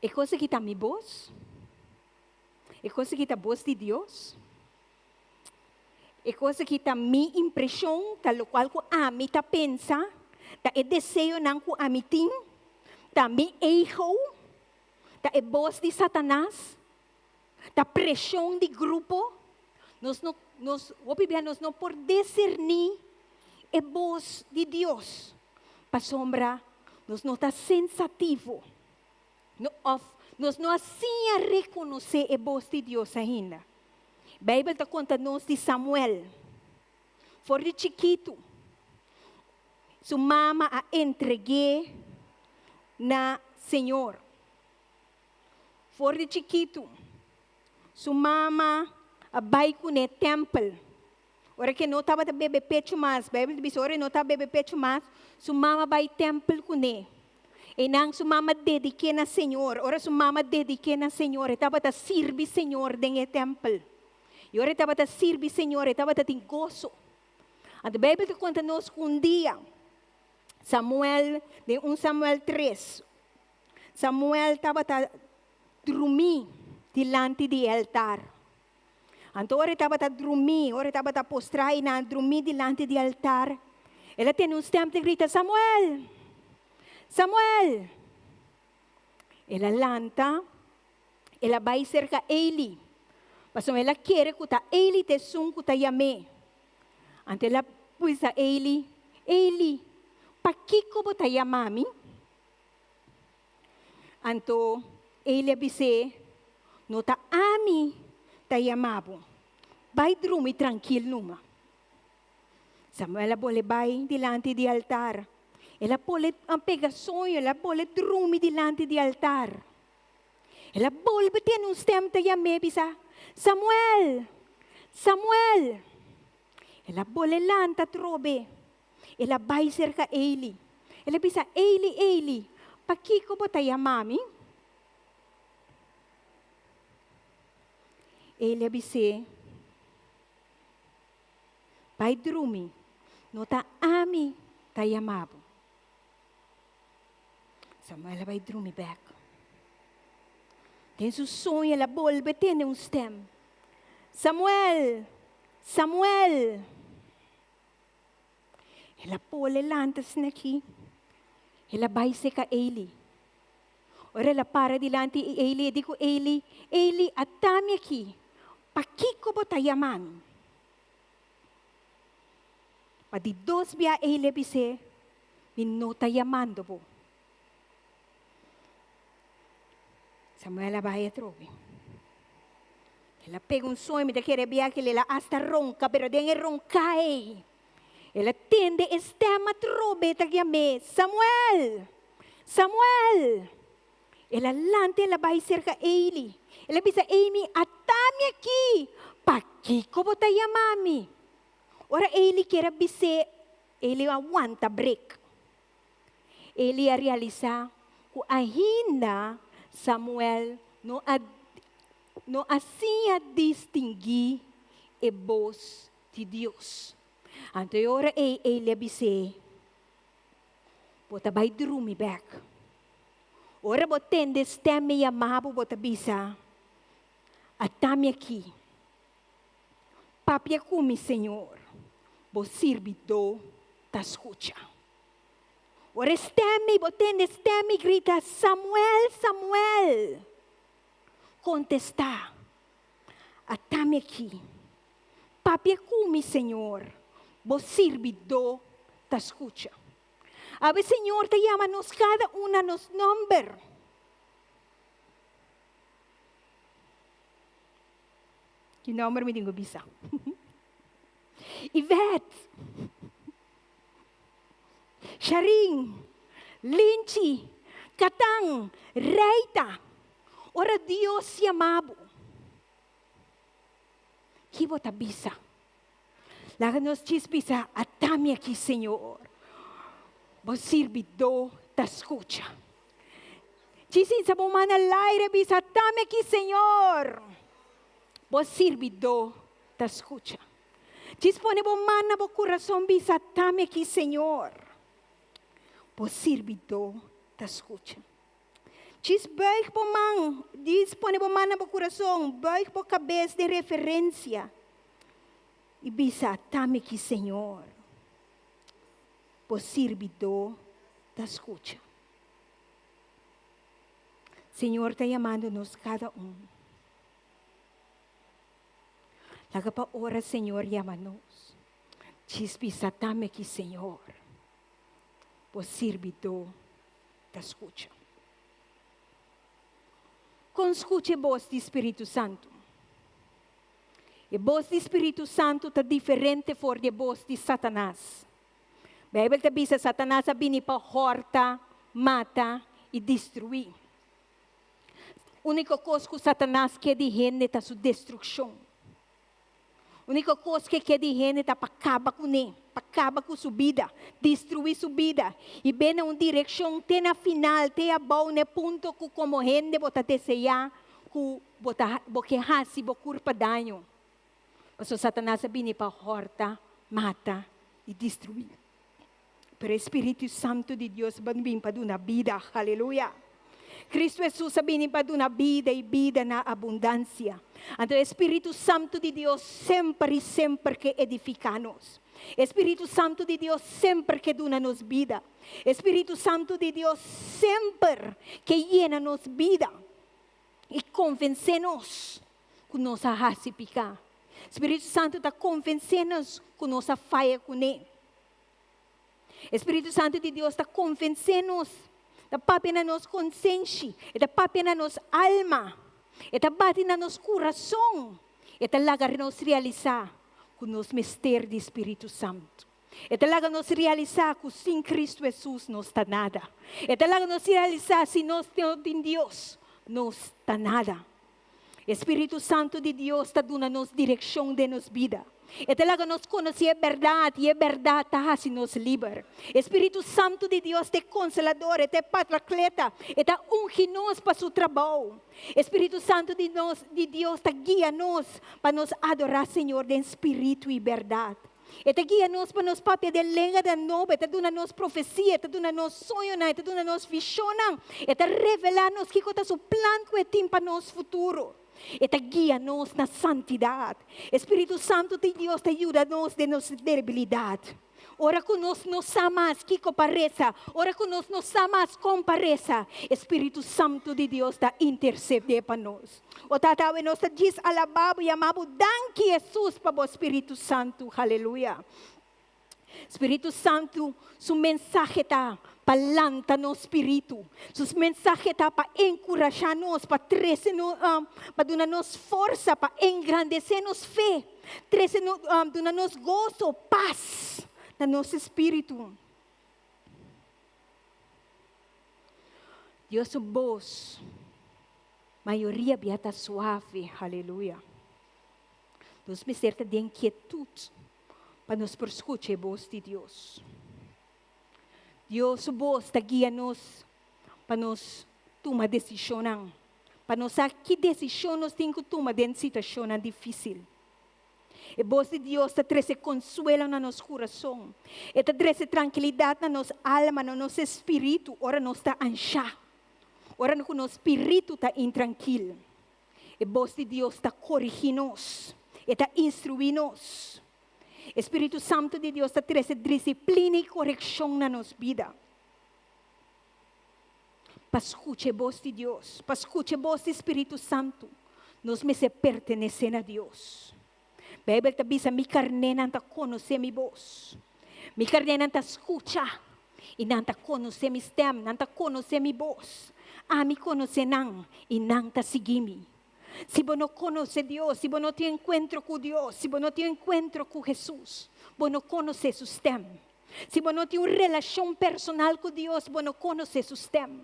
É coisa que está minha voz? É coisa que está a voz de Deus? É coisa que está minha impressão, tal qual que a mim está pensa, tá é desejo não que a mim tem, tá meu erro, tá é voz de Satanás, tá pressão de grupo. Nós não podemos discernir a voz de Deus. Para sombra, nós não está sensativo. Nós não assim a reconhecer a voz de Deus ainda. A Bíblia está contando-nos de Samuel. For de chiquito, sua mama a entreguei na Senhor. For de chiquito, sua mama a vai com o templo. Ora que não estava a beber pecho mais, a Bíblia diz, ora não estava a beber pecho mais, sua mama vai ao templo com ele. E não sua mama dediquei na Senhor, ora sua mama dediquei na Senhor, estava a servir Senhor dentro do templo. E ora estava a servir Senhor, estava a ter gozo. A Bíblia está contando-nos que dia, Samuel, de 1 Samuel 3, Samuel estava a dormir diante do altar. Então, ora estava a dormir, ora estava a postrar e dormir diante do altar. Ela tem tempo de gritar, Samuel! Samuel! Ela lanta, ela vai cerca Eli. Mas ela quer que Eli te sun que yame. Ante ela pôs a Eli, para que como te yamami? Anto Eli disse, não ta ami te yamabo. Vai dormir tranquilo numa. Samuel bole vai diante do altar. Ela pode pegar sonho, ela pode dormir diante do altar. Ela pode ter tempo de yame bisa. Samuel! Samuel! Ela pode lanta trobe. Ela vai cerca Eli. Ela bisa, Eli, para que como te yamami? Ele disse, vai dormir, não está ami, está yamabo. Samuel vai dormir back. Tem seu sonho, ela volta, tem tempo. Samuel, Samuel. Ela pôle lantas aqui. Ela vai secar Eli. Ora ela para diante de Eli, digo Eli, atame aqui. Para que como te yaman? Para de dos via Eli disse, não te yamando po. Samuel vai a trobe. Ela pega sonho, me quer ver que ela hasta ronca, pero den roncai. Ela tende estema trobe ta yame, Samuel, Samuel. Ela lante, ela vai cerca Eli. Ela bisa, Amy, atame aqui. Pa que como te yamami? Ora Eli quer dizer, ele aguanta break. ele a realizar que ainda Samuel não assim a distinguir a voz de Deus. Então, agora ele disse, bota vai dormir back. Ora, botende stemme e amabo, bota bisa. Atame aqui. Papia come, Senhor. Vos servidor ta escucha. Ora, stemme, botende stemme, grita, Samuel, Samuel. Contesta. Atame aqui. Papia come, Senhor. Vos servidor ta escucha. A ver, Senhor, te llama-nos cada uma nos number. Que number me digo bisa? Ivette, Sharing, Linchi, Katang, Reita. Ora Dios llamabo. Hibo ta bisa. Laga nos chispisa, atame aqui, Senhor. Vos servidor ta escucha. Chisin sa bumana laire bisa, atame aqui, Senhor. Vos servidor ta escucha. Dispone bumana bo coração bisa, atame aqui, Senhor. Vos servidor ta escucha. Buig po man, dispone po man na po coração, buig po cabeça de referência. E bisa, atame que Senhor, por servidor da escucha. Senhor está chamando-nos cada um. Laga pa ora, Senhor, chama-nos. Bisa, atame que Senhor, por servidor da escucha. Com escute a voz do Espírito Santo. A voz do Espírito Santo está diferente for de voz de Satanás. A Bíblia está dizendo que Satanás vem para horta, mata e destruir. A única coisa que Satanás quer de gente é a sua destruição. A única coisa que quer de gente é para acabar com ele, para acabar com sua vida, destruir sua vida. E bem na direção, tem na final, tem a bom, no ponto que como gente bota desejar, que bota hasi, bota culpa dano. Mas o Satanás vem para horta, mata e destruir. Pero o Espírito Santo de Deus vem para dar uma vida, aleluia. Cristo Jesus vem para dar uma vida e vida na abundância. Então, o Espírito Santo de Deus sempre que edifica-nos. O Espírito Santo de Deus sempre que dá-nos vida. O Espírito Santo de Deus sempre que llena-nos vida. E convence-nos que nossa raça pica. O Espírito Santo está convencendo-nos que nossa falha com ele. O Espírito Santo de Deus está convencendo-nos. Está papi na nos consciência, está papi na nos alma, está bate na nos coração, está lagar nos realizar com nos mistério do Espírito Santo. Está lagar nos realizar que sem Cristo Jesus não está nada. Está lagar nos realizar se nós temos em Deus, não está nada. Espírito Santo de Deus está dando-nos direção de nos vida. E talaga nos conhecer a verdade, e a verdade está se nos livre. Espírito Santo de Deus é consolador, é patracleta, é ungindo-nos para o trabalho. Espírito Santo de Deus está guia-nos para nos adorar, Senhor, em espírito e verdade. Está guia-nos para nos papel de língua da nova, está dando-nos profecia, está dando-nos sonho, está dando-nos visão, está revelando-nos que é o plano que tem para nosso futuro. Eta guia-nos na santidade. Espírito Santo de Deus te ajuda-nos de nossa debilidade. Ora conosco nos amas que compareça. Ora conosco nos amas compareça. Espírito Santo de Deus está interceder para nós. O tatawe nos diz alababo e amabo. Danke Jesus para o Espírito Santo. Aleluia. Espírito Santo, sua mensagem está para lançar no espírito. Sua mensagem está para encorajar-nos, para dar-nos força, para engrandecer-nos fé. Dar-nos gozo, paz no nosso espírito. Deus é voz, maioria beata suave, aleluia. Deus me certa de inquietude para nos escutar a voz de Deus. Deus, o voz está guia-nos para nós tomar decisão. Para nós saber que decisão nós temos que tomar dentro de situação difícil. E voz de Deus está trazendo consuelo no nosso coração. Está trazendo tranquilidade na nossa alma, no nosso espírito. Ora nós está ansiado. Ora no nosso espírito está intranquilo. E voz de Deus está corrigindo-nos. Está instruindo-nos. Espírito Santo de Deus está trazendo disciplina e correção na nossa vida. Para escutar a voz de Deus. Para escutar a voz do Espírito Santo. Nós me se pertenecem a Deus. A Bíblia está dizendo, minha carne não está conhecendo minha voz. Minha carne não está escutando. E não está conhecendo minha stem, não está conhecendo minha voz. Me conhece não, e não está seguindo. Se você não conhece Deus, se você não tem encontro com Deus, se você não tem encontro com Jesus, você não conhece seu stem. Se você não tem uma relação personal com Deus, você não conhece seu stem.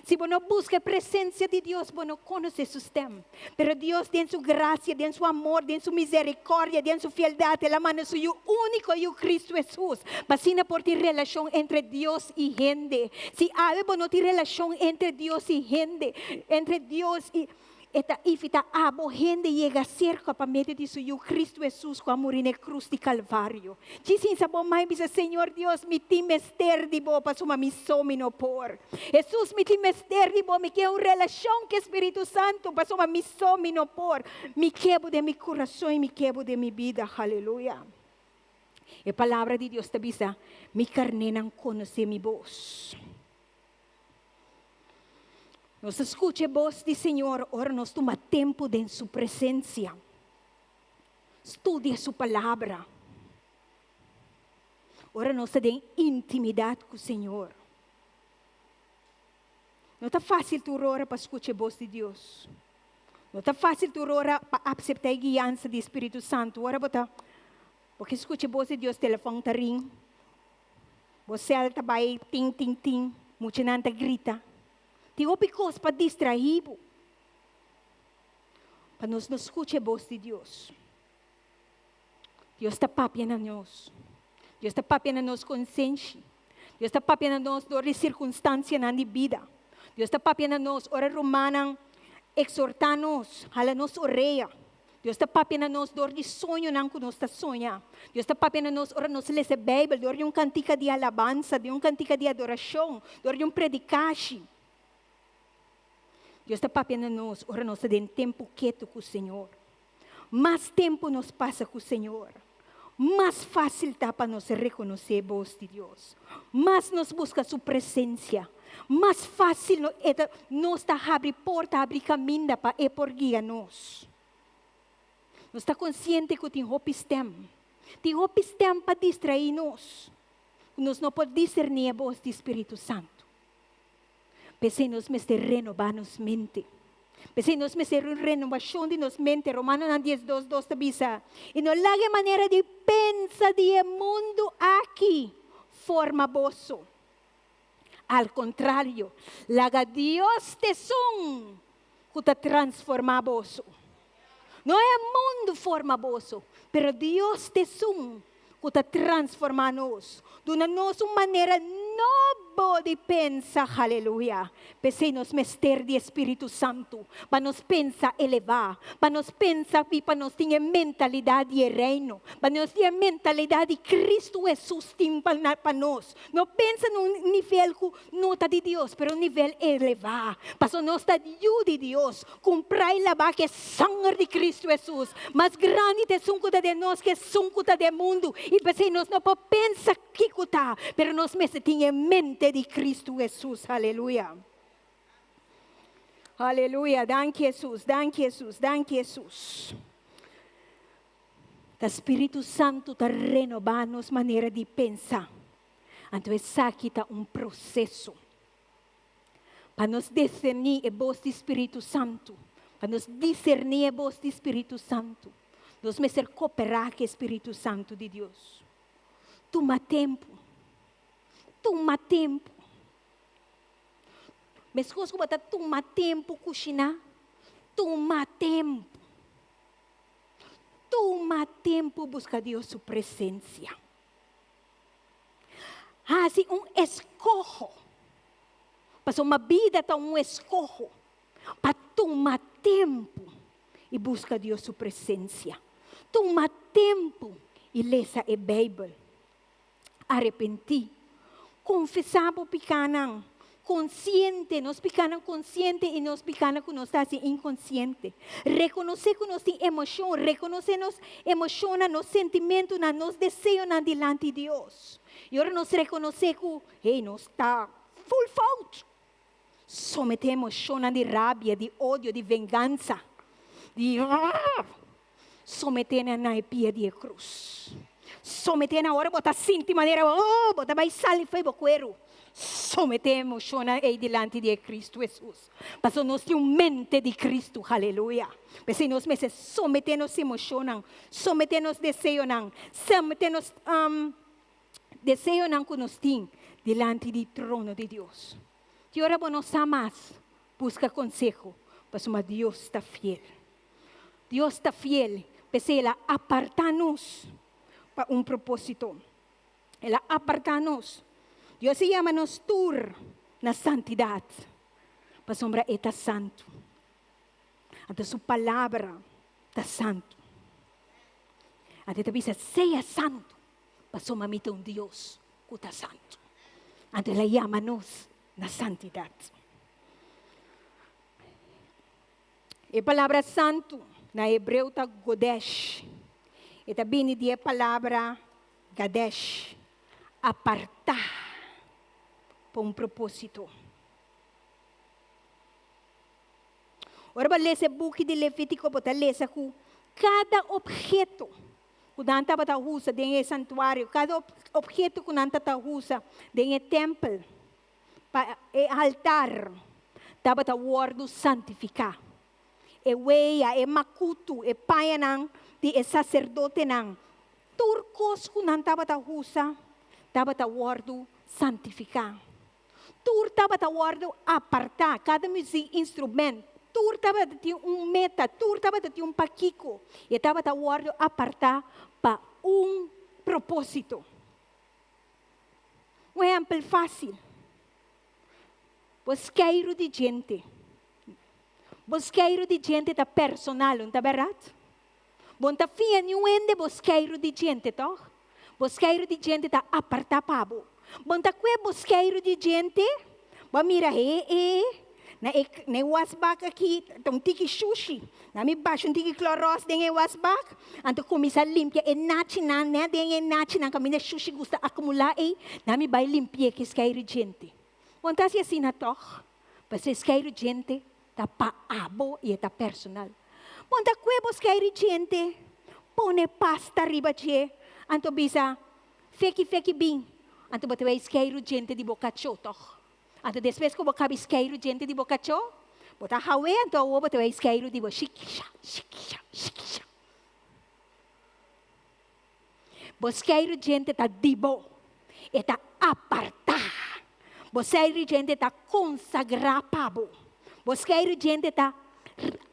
Se você não busca a presença de Deus, você não conhece seu stem. Pero Deus, dentro de sua graça, dentro de seu amor, dentro de sua misericórdia, dentro de sua fidelidade, Ele manda seu único e o Cristo Jesus. Vacina por ter relação entre Deus e gente. Se você não tem relação entre Deus e gente, entre Deus e Ifita abo gente llega cerca para meio de seu Cristo Jesus com a morrer na cruz de Calvário. Dizem sabor mais bisa Senhor Deus me tem mester de boa para sua missão me no por. Jesus me tem mester de boa me quer uma relação com o Espírito Santo para sua missão me no por. Me quebro de meu coração e me quebro de minha vida. Aleluia. A palavra de Deus te bisa mi carne não conhece mi voz. Nós escute a voz do Senhor, ora nós toma tempo em sua presença. Estude a sua palavra. Ora nós temos intimidade com o Senhor. Não está fácil tu orar para escutar a voz de Deus. Não está fácil tu orar para aceitar a guiança do Espírito Santo. Ora porque escute a voz de Deus, telefone está ring. Você está vai ting ting ting, muito não está grita. Tem coisas para distrair. Para nós não escutar a voz de Deus. Deus está papiando a nós. Deus está papiando a nós consciência. Deus está papiando a nós dor de circunstância na vida. Deus está papiando a nós, ora romana, exortar-nos, hala-nos orelha. Deus está papiando a nós dor de sonho não que nós está sonhando. Deus está papiando a nós, ora nós lê a Bíblia, dor de cantiga de alabança, de cantiga de adoração, dor de predicação. Deus está papiando a nós, ora nós temos tempo quieto com o Senhor. Mais tempo nos passa com o Senhor. Mais fácil está para nós reconhecer a voz de Deus. Mais nos busca sua presença. Mais fácil nós está abre porta, abre caminho para por guiar nós. Nós está consciente que tem tempo. Tem tempo para distrair nós. Nós não podemos discernir a voz do Espírito Santo. Pensemos neste renovar nos mente. Pensemos nesta renovação de nos mente. Romanos 10:2 te avisa. E não lague maneira de pensar de mundo aqui forma vosso. Al contrário, laga Deus te son que te transforma vosso. Não é mundo forma vosso, pero Deus te son que te transforma nós. Dona-nos uma maneira nova de pensar, aleluia. Pensemos mester de Espírito Santo, para nos pensar elevar, para nos pensar e para nos ter mentalidade de reino, para nos ter mentalidade de Cristo Jesus tem para nós. Não pensa num nível que não está de Deus, mas um nível elevado. Para nós está de Deus, comprar e lavar que é sangue de Cristo Jesus, mais grande de suncuta de nós que suncuta do mundo. E pensemos não pode pensar que está, mas nós temos mente de Cristo Jesus, aleluia. Aleluia, danke Jesus, danke Jesus, danke Jesus. O Espírito Santo está renovando nossa maneira de pensar. Então, isso aqui está processo. Para nos discernir a voz do Espírito Santo. Para nos discernir a voz do Espírito Santo. Nós vamos ser cooperar com o Espírito Santo de Deus. Toma tempo. Toma tempo. Mas coisas como toma tempo cozinhar. Toma tempo. Toma tempo buscar Deus sua presença. Assim escojo. Para uma vida tá escojo. Para tomar tempo e buscar Deus sua presença. Tomar tempo e ler a Bíblia. Arrepentir. Confessar para o pecanão. Consciente, nós ficamos consciente e nós ficamos que nós estamos inconsciente. Reconhecer que nós temos emoção, reconhecer nos emoções, nos sentimentos, nos desejos diante de Deus. E agora nós reconhecer que nós está full fault. Someter emoções de rabia, de ódio, de vingança, de someter na pia de cruz. Someter na hora botar de maneira, botar vai sair foi boqueiro. Sometemos aí diante de Cristo Jesus. Mas nós temos mente de Cristo, aleluia. Mas nós meses sometemos emocionam, sometemos desejos, sometemos desejos que nós temos diante do trono de Deus. E agora nós mais busca conselho, mas Deus está fiel. Deus está fiel, mas Ele aparta-nos para propósito. Ele aparta-nos. Deus se chama-nos tur na santidade. Para sombra está santo. Ante sua palavra está santo. Ante te diz, seja santo. Para sombra Deus que está santo. Ante Ele chama-nos na santidade. A palavra santo, na hebreu está Godesh. E também a palavra Gadesh. Apartar. Para propósito. Agora, ler esse book de Levítico, para ler que cada objeto que nós estamos usando dentro do santuário, cada objeto que nós estamos usando dentro do templo, para o altar, estava o santificar. E weia, e makutu, e paianang, e sacerdote nang, turcos que nós estamos usando, estava o santificar. Tur estava a apartar cada instrumento. Tur estava a meta, tur estava a paquico. E estava a apartar para propósito. Exemplo fácil. Bosqueiro de gente. Bosqueiro de gente está personal, não está verdade? Bom, está fia nenhum ende bosqueiro de gente, tá? Bosqueiro de gente está apartar pabo. Bom, tá que bosqueiro de gente, ba mira na wasbak aqui, tong tiki sushi, na mi baixo tiki cloros denge wasbak, anto começa a limpar e nachinan, né, denge nachinan kami na sushi gusta acumular na mi vai limpar que esqueiro de gente. Bom, tá assim na toch, mas esqueiro de gente tá paabo e tá personal. Bom, tá que bosqueiro de gente, pone pasta riba de, anto bisa feki bing. Anto ba tayo iskeiro gente di bocacho toch? Anto después ko ba kabi iskeiro gente di bocacho? Bota hawe anto o ba tayo iskeiro di bo shikisha. Bosqueiro gente ta dibo, eta aparta. Bosqueiro gente ta consagrar pabo. Bosqueiro gente ta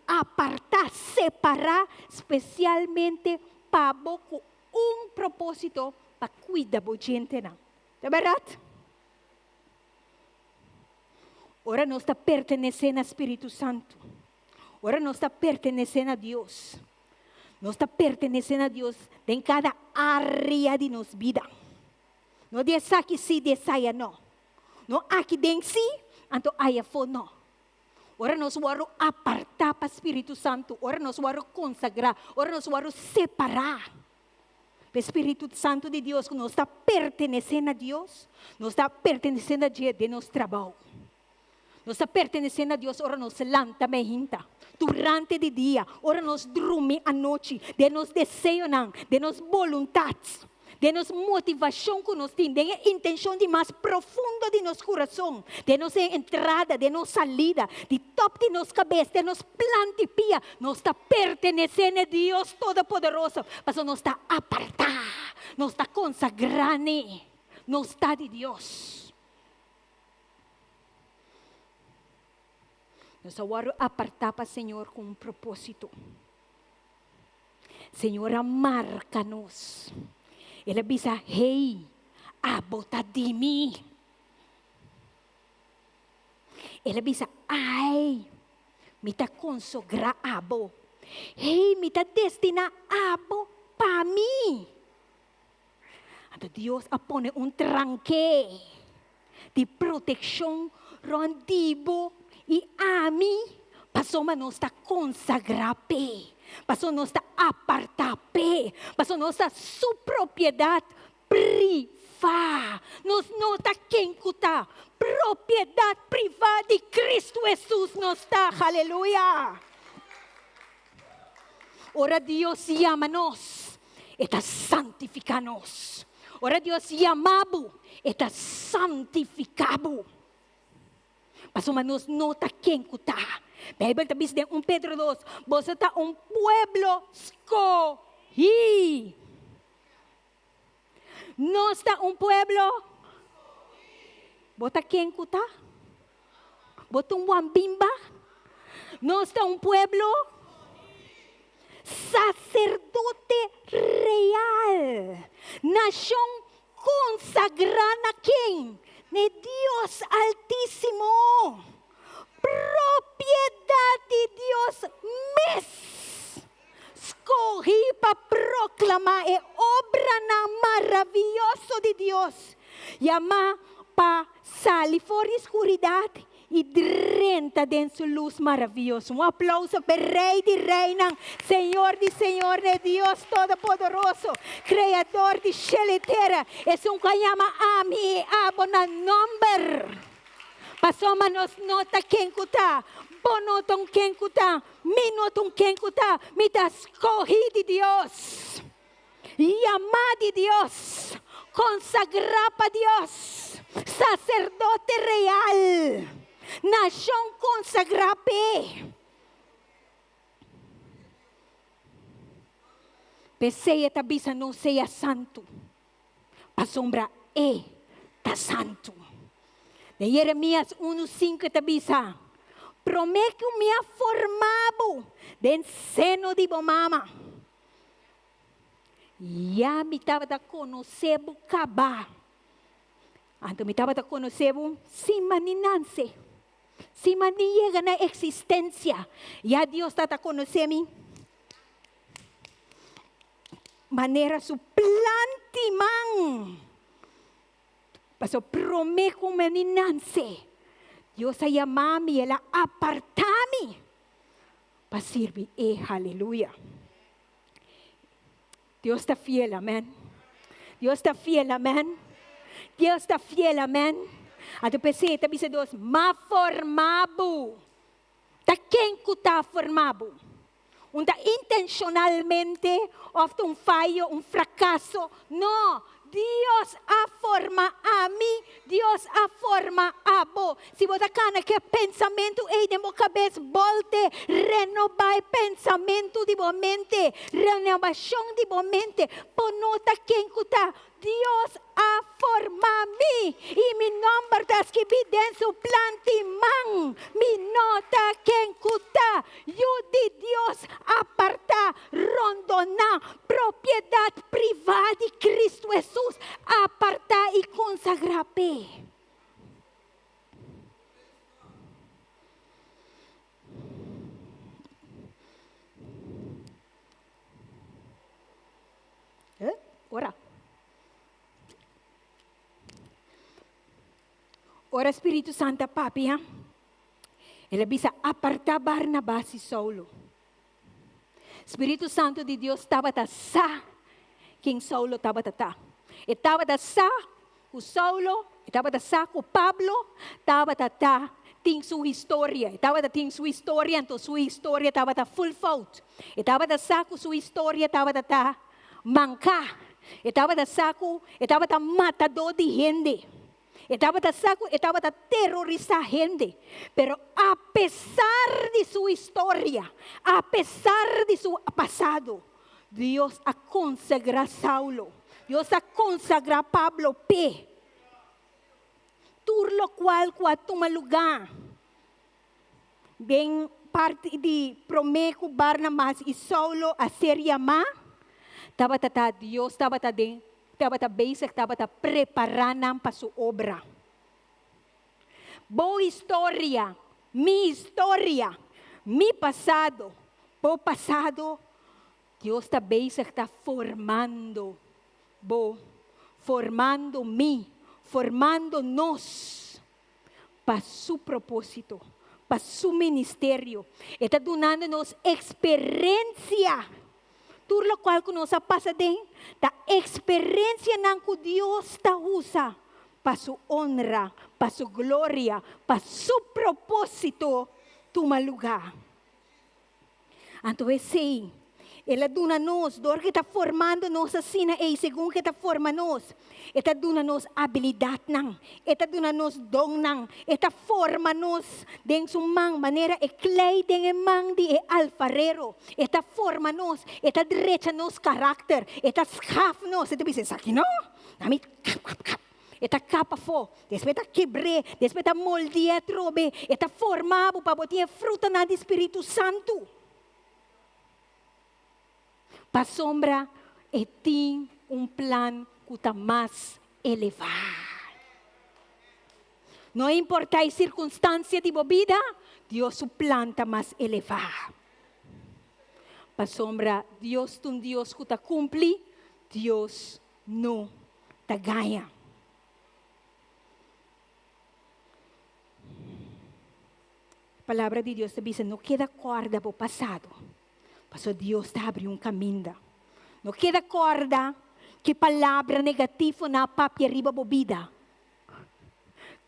apartar, separar especialmente pabo com propósito para cuidar da gente não. É verdade? Ora nós está pertenecendo ao Espírito Santo. Ora nós está pertenecendo a Deus. Nós está pertenecendo a Deus em cada área de nossa vida. Não diz aqui sim, diz aí não. Não aqui dentro sim, então aí fora não. Ora nós vamos apartar para o Espírito Santo. Ora nós vamos consagrar. Ora nós vamos separar. O Espírito Santo de Deus, que nós está pertenecendo a Deus, nós está pertenecendo a Deus de nosso trabalho. Nós está pertenecendo a Deus, ora nós lanta mehinta. Durante o dia, ora nós dormimos à noite, de nos desejos, de nos vontades, de nos motivação que nós temos, de intenção de mais profundo de nosso coração, de nossa entrada, de nossa saída, de top de nossa cabeça, de nosso plano de pia, nós está pertenecendo a Deus Todo-Poderoso, mas nós está apartado, nós está consagrado, nós está de Deus. Nós vamos apartar para o Senhor com propósito. Senhor, marca-nos. Ele diz, hey, abotadimi. Ela bisa, ai, mita consagra abo. Hey, mita destina abo para mim. Então Deus apone tranque de proteção rondibo e a mim. Passou nos está consagrar pé. Passou nos está apartar pé. Passou nos está sua propriedade privada. Nos não está quem cuta. Propriedade privada de Cristo Jesus nos está. Aleluia. Ora Deus chama-nos. Está santificar-nos. Ora Deus chamamos. Está santificado. Passou nos não está quem cuta. Bible tabis de 1 Pedro 2, vos está pueblo escogido. No está pueblo. Bota quem cuta? Bota wambimba. No está pueblo. Sacerdote real. Nación consagrada a quem? De Dios Altísimo. Propriedade de Deus mesmo. Escolhi para proclamar a obra maravilhosa de Deus. Chamar para sair fora da escuridade e renta dentro da luz maravilhosa. Um aplauso para o Rei de Reina, Senhor de Senhor, de Deus Todo-Poderoso, Criador de céu e terra. É um que chama a mim, abona number. Passou nos nota quem cuta, bonoton quem cuta, minuton quem cuta, me dá escolhido de Deus, chamado de Deus, consagrar para Deus, sacerdote real, nação consagrada. Peseia tabisa não seja santo, a sombra tá santo. De Jeremias 1:5 tabisa, promete que me ha formado del seno de mama. Ya me estava a conhecer o cabá. Então me estava a conhecer sem maninanse, sem maniega na existência. Ya Deus está a conhecer me. Maneira su plantimang. Paso promete com meninanse. Deus a chamar-me, ela apartar-me para servir. Aleluia. Deus está fiel, amém. Deus está fiel, amém. Deus está fiel, amém. A tu pensei, tu pensei, Deus, ma formado. Ta quem que está formado? Intencionalmente, ou fallo, fracasso. Não. Deus a forma a mim, Deus a forma a vos. Se você quer que pensamento aí de sua cabeça volte, renovar pensamento de sua mente, renovação de sua mente, por nota quem está. Deus a forma a mim e me nome está escrito dentro do plantimão. Me nota quem está. Eu de Deus apartar, rondonar, propriedade privada de Cristo Jesus, apartar e consagrar. Ora. Ora Espírito Santo, papi, ele bisa apartar Barnabás e Saulo. Espírito Santo de Deus estava a sa quem Saulo estava a ta. Estava a sa com Saulo, estava a sa com Pablo, estava a ta tem sua história. Estava a ter sua história, então sua história estava a full fault. Estava a sa com sua história, estava a ta mancar. Estava a sa com, estava a matador de gente. Estava a saco, estava a terrorizar gente. Pero a pesar de sua história, a pesar de seu passado, Deus a consagrar Saulo. Deus a consagrar Pablo P. Por lo qual toma lugar. Bem parte de Promeco, Barnabás e Saulo a ser chamado. Deus estava a dapat basic, dapat preparanam pa su obra. Bo historia, mi pasado, po pasado, Dios está basic, está formando, formando mí, formando nos para su propósito, para su ministerio. Está dando-nos experiencia. Tudo lo qual que nós passa de da experiência não que Deus está usa para sua honra, para sua glória, para seu propósito, toma lugar. Então esse ela dona nos, dor que está formando nos assim, e segundo que está formando nos, está dona nos habilidade não, está dona nos dom não, está forma nos de sua maneira e clay de mang de alfarero, está forma nos, está derecha nos caráter, está schaf nos, está diz aqui não, nami cap. Eta capa fo, depois está quebre, depois está moldear trobe, está formado para botar fruta na Espírito Santo. Para sombra, e tem plan que está mais elevado. Não importa a circunstância de vida, Deus o plan está mais elevado. Para sombra, Deus é Deus que está cumpre, Deus não está ganha. A palavra de Deus diz, não queda corda para o passado. Mas Deus está abrindo caminho. Não queda corda que palavra negativa na papia riba bobida.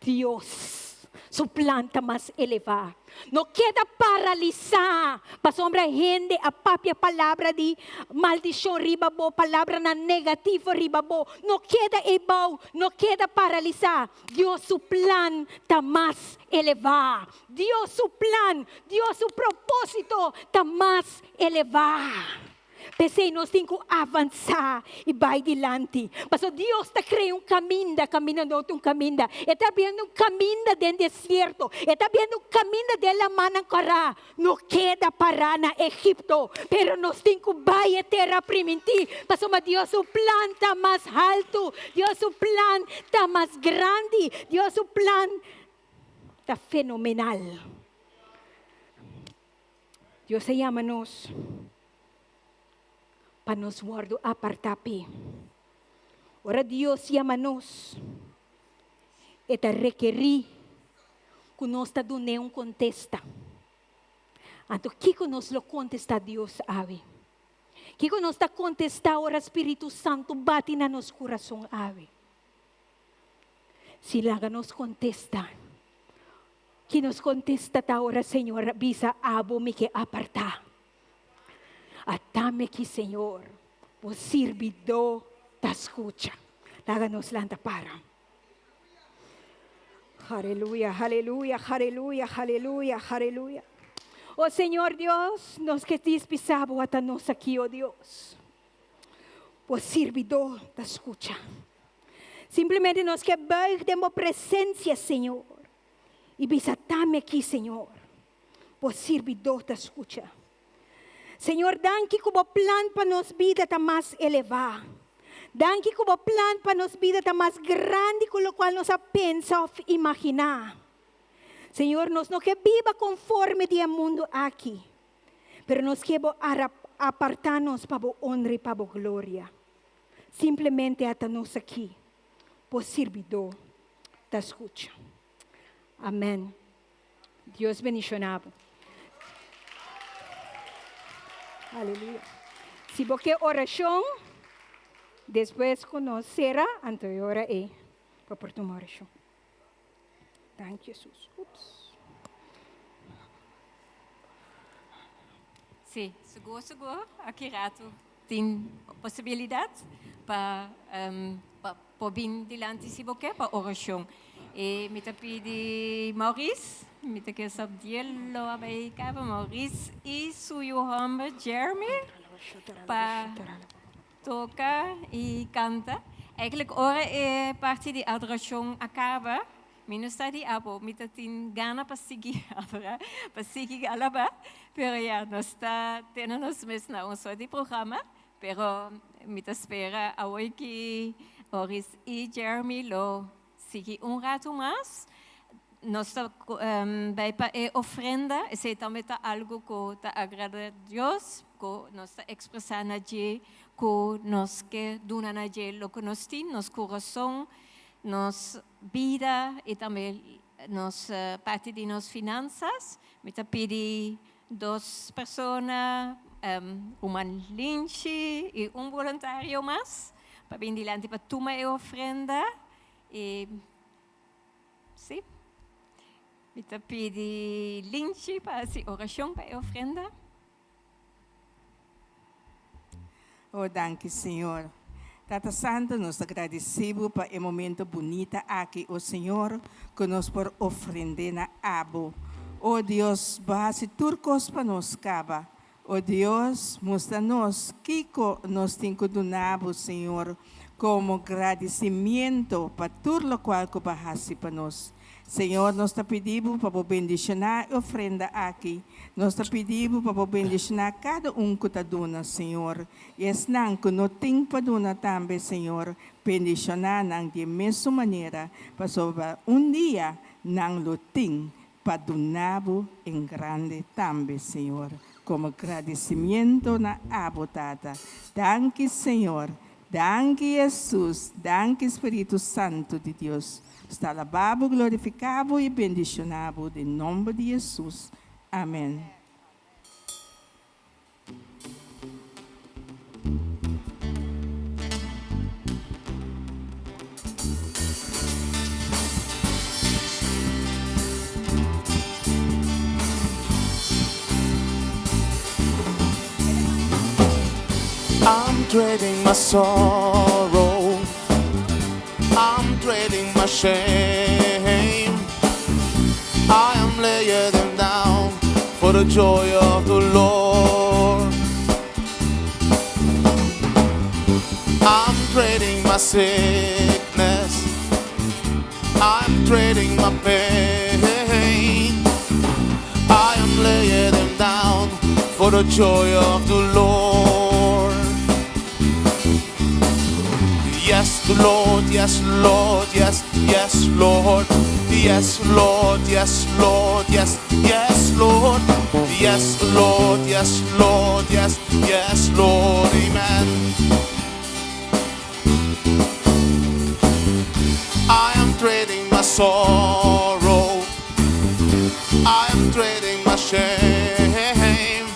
Deus, sua planta mais elevada. Não queda paralisar. Para sombra gente a papia palavra de maldição riba bo, palavra na negativa riba bo. Não queda ebau, não queda paralisar. Deus seu plan está mais elevado. Deus seu plan, Deus seu propósito está mais elevado. Pensei, nós temos que avançar e vai adiante. Mas Deus está criando caminhando um caminho. Está vendo um caminho dentro do deserto. Está vendo um caminho de Manancará. Não queda parar na Egipto. Pero nós temos que vai a terra primitiva. Mas Deus o plan está mais alto. Deus o plan está mais grande. Deus o plan está fenomenal. Deus se chama nós para nos guardo apartapi. Ora Deus chama-nos e te requeri que nós está dando contesta. Então, que nós lo contesta Deus ave? Que nós está contesta ora Espírito Santo bate na nos coração ave? Se laga nos contesta, que nos contesta ta ora Senhor, bisa abo me que apartar. Atame aqui, Senhor, o servidor te escucha. Láganos lanta para. Aleluia, aleluia, aleluia, aleluia, aleluia. Oh Senhor Deus, nos que despisamos a nós aqui, oh Deus. O servidor te escucha. Simplesmente nos que veamos presença, Senhor. E visatame aqui, Senhor. O servidor te escucha. Senhor, danke que o plan para nos vida está mais elevado. Danke que o plan para nos vida está mais grande que o qual nos pensa ou imaginar. Senhor, nós não que viva conforme o mundo aqui, pero nós que apartar-nos para a honra e para a glória. Simplesmente até nós aqui, por servidor, te escucha. Amém. Deus bendicionado. Aleluia. Se você oração, depois conocerá, anterior é para tomar oração. Thank Jesus. Ups. Sim, seguro. Aqui rato tem possibilidade para vir diante se você para oração. E me pedi Maurice, me quer saber lo abai cava Maurice e suyo homem Jeremy para tocar e canta. Eigenlijk ora é parte de adoração acaba. Minus tadi abo, mita tin gana para seguir alaba, pero ya nós temos mesmo um só de programa Pero mita espera hoy que Oris y Jeremy lo sigue un rato más. Nuestra ofrenda es también algo que te agrada a Dios, que nos expresa allí, que nos que dona allí lo que nos tiene, nos corazón, nos vida y también nos parte de nos finanzas. Me te pide 2 personas, un linche y un voluntario más, para venir delante para tomar ofrenda. Y sí. Me te pide linche para hacer oración para ofrenda. Oh, danke, Senhor. Tata Santo, nós agradecemos por esse momento bonito aqui, oh Senhor, que nós por ofrender na abo. Oh Deus, base turcos para nós caba. Oh Deus, mostra-nos que nós temos que donar, Senhor, como agradecimento para tudo o qual que barrasse para nós. Senhor, nós te pedimos para bendicionar a ofrenda aqui. Nós te pedimos para bendicionar cada que está dando, Senhor. E é não que não tem para donar também, Senhor. Bendicionar de mesma maneira, para sobre dia não lo tem para donar em grande também, Senhor. Como agradecimento na abotada. Danke, Senhor. Danke, Jesus. Danke, Espírito Santo de Deus. Está alabado, glorificado e bendicionado em nome de Jesus. Amém. I'm trading my sorrow, I'm trading my shame, I am laying them down for the joy of the Lord. I'm trading my sickness, I'm trading my pain, I am laying them down for the joy of the Lord. Yes, Lord, yes, Lord, yes, yes, Lord, yes, Lord, yes, Lord, yes, yes, Lord, yes, Lord, yes, Lord, yes, yes, Lord, amen. I am trading my sorrow, I am trading my shame,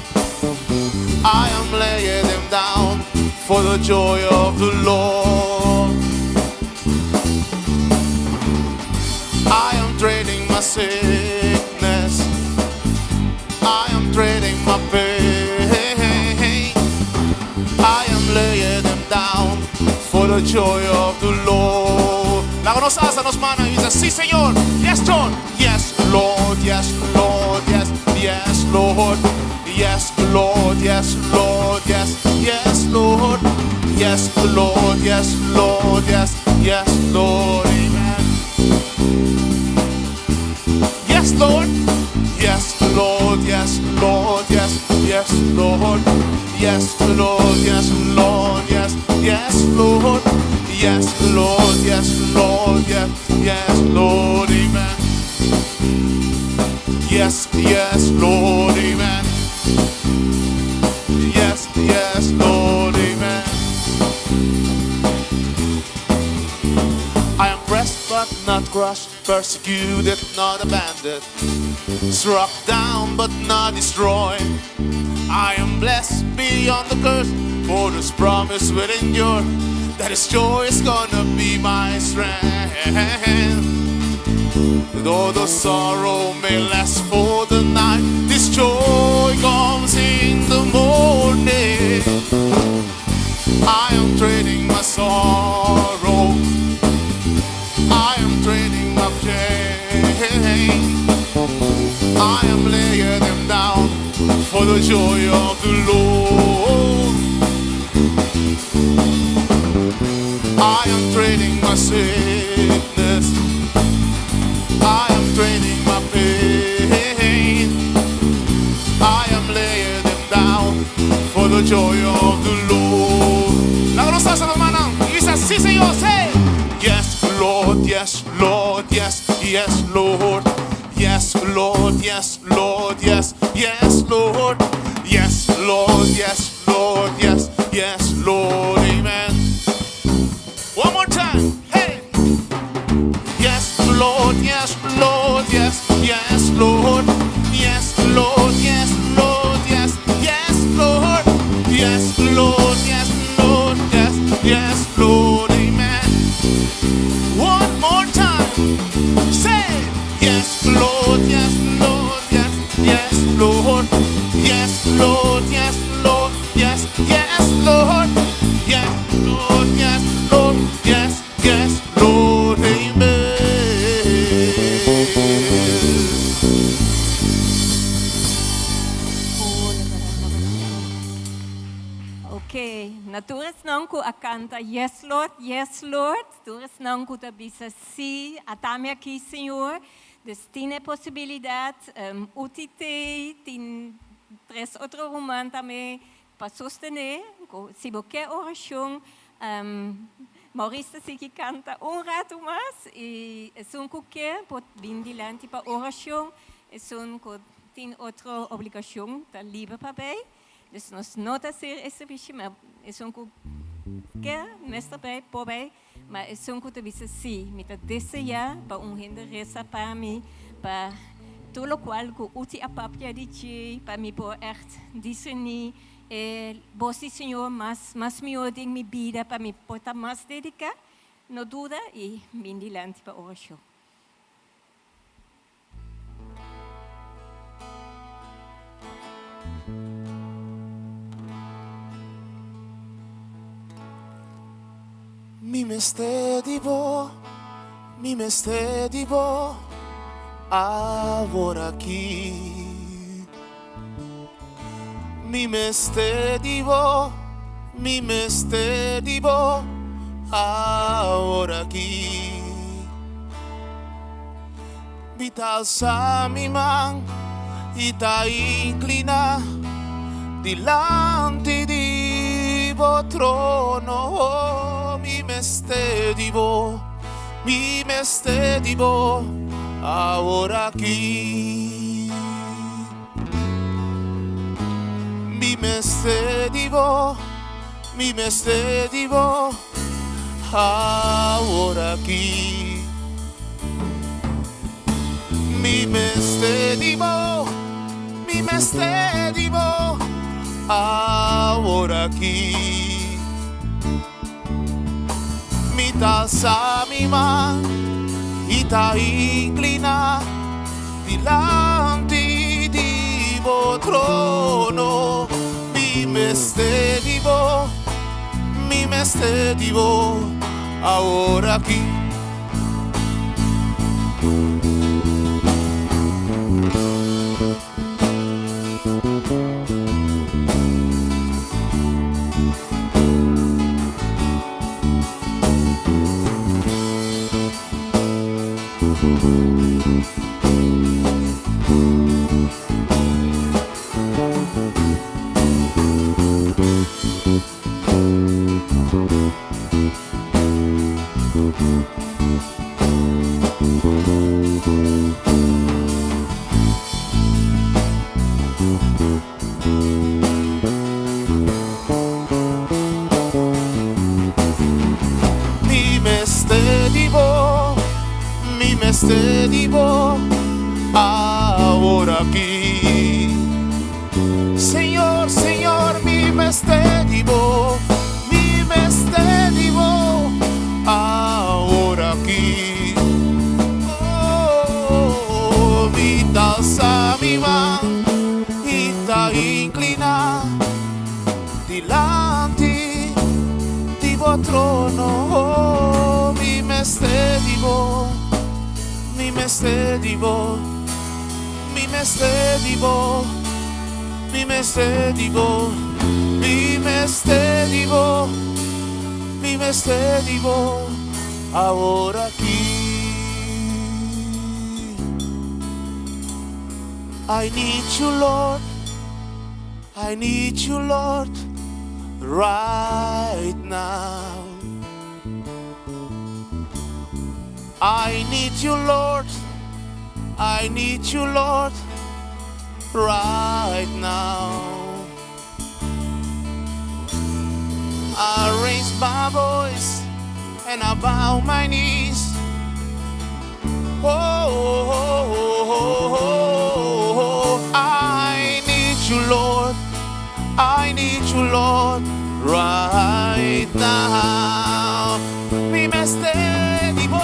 I am laying them down for the joy of the Lord. I am trading my sickness, I am trading my pain, I am laying them down for the joy of the Lord. La que nos alza nos manos y dice, sí Señor, yes Lord, yes Lord, yes Lord, yes, yes Lord, yes Lord, yes Lord, yes, yes Lord, yes Lord, yes Lord, yes, yes Lord, amen. Yes Lord, yes Lord, yes Lord, yes, yes Lord, yes Lord, yes Lord, yes, yes Lord, yes Lord, yes Lord, yes, yes Lord, amen. Yes, yes Lord, amen. Yes, yes Lord, amen. I am pressed but not crushed, persecuted, not abandoned, struck down but not destroyed. I am blessed beyond the curse, for this promise will endure, that His joy is gonna be my strength. Though the sorrow may last for the night, this joy comes in the morning. I am trading my sorrow, I am trading my pain, I am laying them down for the joy of the Lord. I am trading my sickness, I am trading my pain, I am laying them down for the joy of the Lord. La conoces, hermano. Y dice, sí, Señor, say. Yes, Lord, yes, Lord, yes, yes, Lord. Yes, Lord, yes, Lord, yes, yes, Lord. Yes, Lord, yes, Lord, yes, yes, Lord. Amen. One more time. Hey. Yes, Lord, yes, Lord, yes, yes, Lord. Yes, Lord, yes, Lord, yes, yes, Lord. Yes, Lord, yes, Lord, yes, yes, Lord. Amen. One more time. Say, yes, Lord, yes, Lord, yes, yes, Lord. Yes, Lord, yes, Lord, yes, yes, Lord. Yes, Lord, yes, Lord, yes, yes, Lord. Amen. Okay, naturas não ku acanta yes Lord, naturas não ku tabisa sim, atame aqui Senhor, destine possibilidade, utite, tin tres outro romano também para sostener, se você quer oração, Maurício se que canta rato mais e são que quer pode vir diante para oração, são que tem outra obrigação, tá livre para bem. Dus nós nota ser esse bicho, mas é um que quer nesta bem, por bem, mas é um que talvez sim, me tá desejar para renda reza para mim, para tudo o qual que uti a papia de ti, para mim por discernir, você Senhor, mas me odeia minha vida, para mim poder mais dedicar, não dúvida e me dilante para oração. Mi mestedivo, agora aqui. Mi mestedivo, agora aqui. Vital sa mi man, ita inclina, dilante di vo trono. Mi mestedivo, ahora aquí. Mi mestedivo, ahora aquí. Mi mestedivo, ahora aquí. Mi talza mi man, ita inclina, dilante di vo trono. Mi mestedivo, ahora aquí. Mi mestedivo, ahora aquí. Señor, mi mestedivo, ahora aquí. Oh, mi taza, mi man, ita inclina, dilante di vo trono. Oh, mi mestedivo, ahora aquí. I need you, Lord. I need you, Lord, right now. I need you, Lord. I need you, Lord, right now. I raise my voice and I bow my knees. I need you, Lord. I need you, Lord, right now. Mi mestedivo,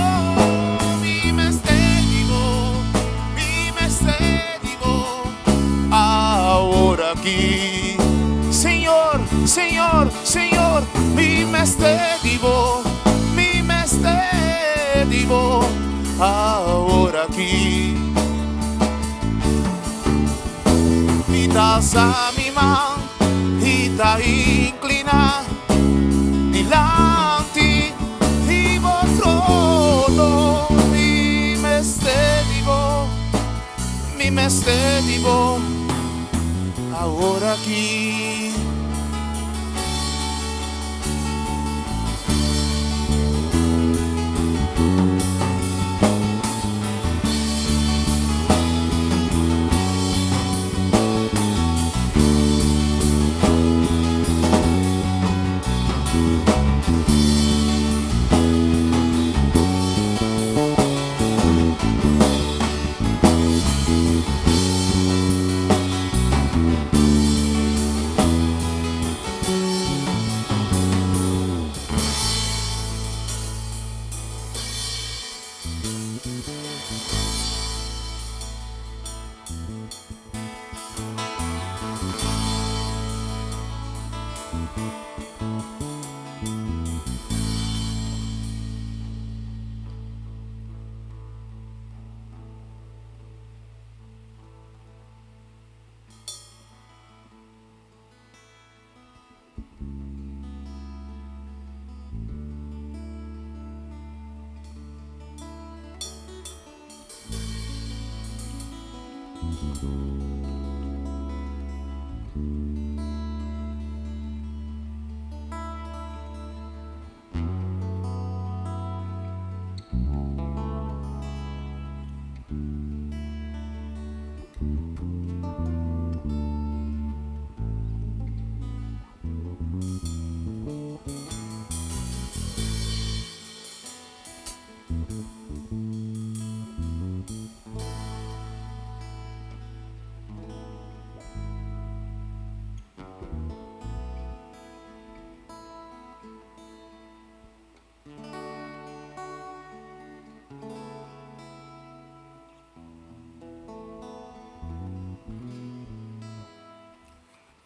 mi mestedivo, mi mestedivo. Ahora aquí, Señor, Señor, Señor, mi mestedivo, mi mestedivo. Ahora aquí, hita sa mi man, hita inclina dilanti di trono, mi mestedivo, ahora aquí.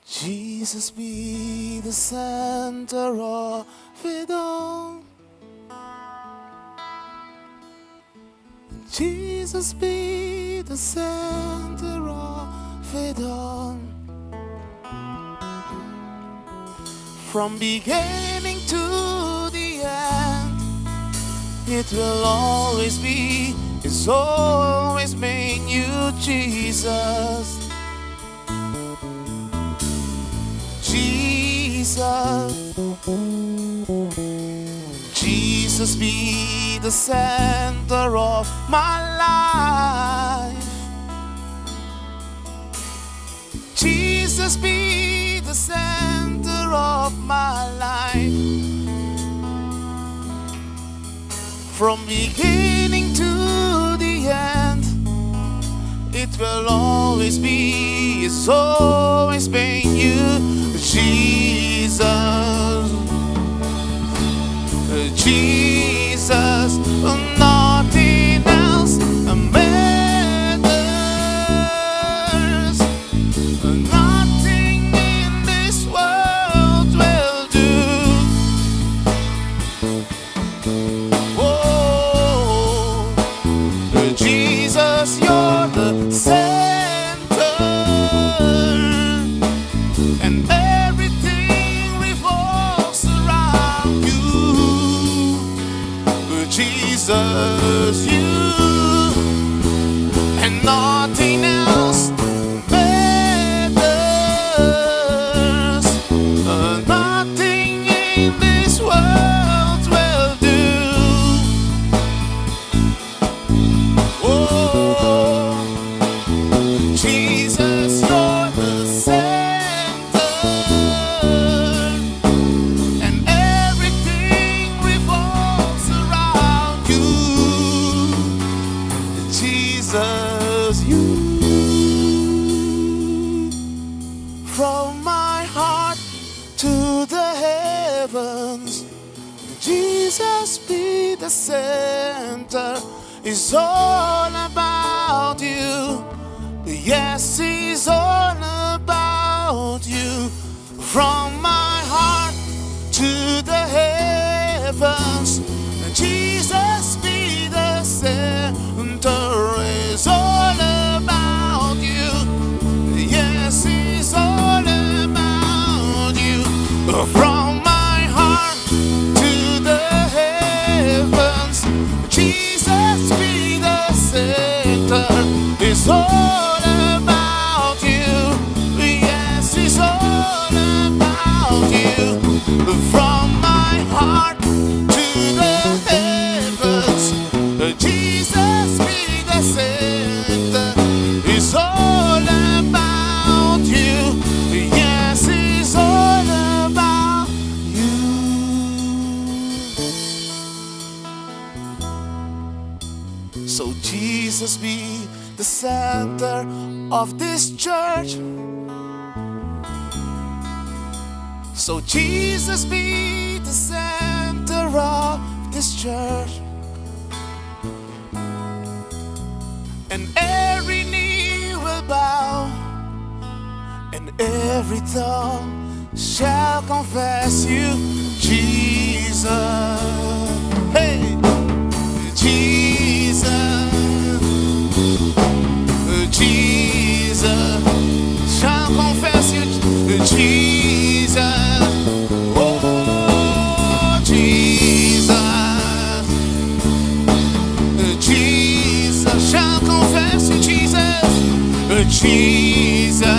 Jesus be the center of it all. Jesus be the center of it all. From beginning to the end, it will always be, it's always been you, Jesus. Jesus, Jesus be the center of my life. Jesus be the center of my life. From beginning to the end, it will always be, it's always been you, Jesus, Jesus, nothing else matters, nothing in this world will do. Oh, Jesus, you're the center, and everything revolves around you. heavens. Jesus be the center. It's all about you. Yes, it's all about you. From my heart to the heavens, Jesus be the center. It's all about you. Yes, it's all about you. From my heart to the heavens, Jesus be the center. It's all about you. Yes, it's all about you. From my heart to the heavens, Jesus be the center. It's all about you. Yes, it's all about you. So Jesus be the center of this church. So Jesus be the center of this church. And every knee will bow, and every tongue shall confess you, Jesus. Hey, Jesus, Jesus shall confess you, Jesus. Oh, Jesus, Jesus shall confess you, Jesus, Jesus,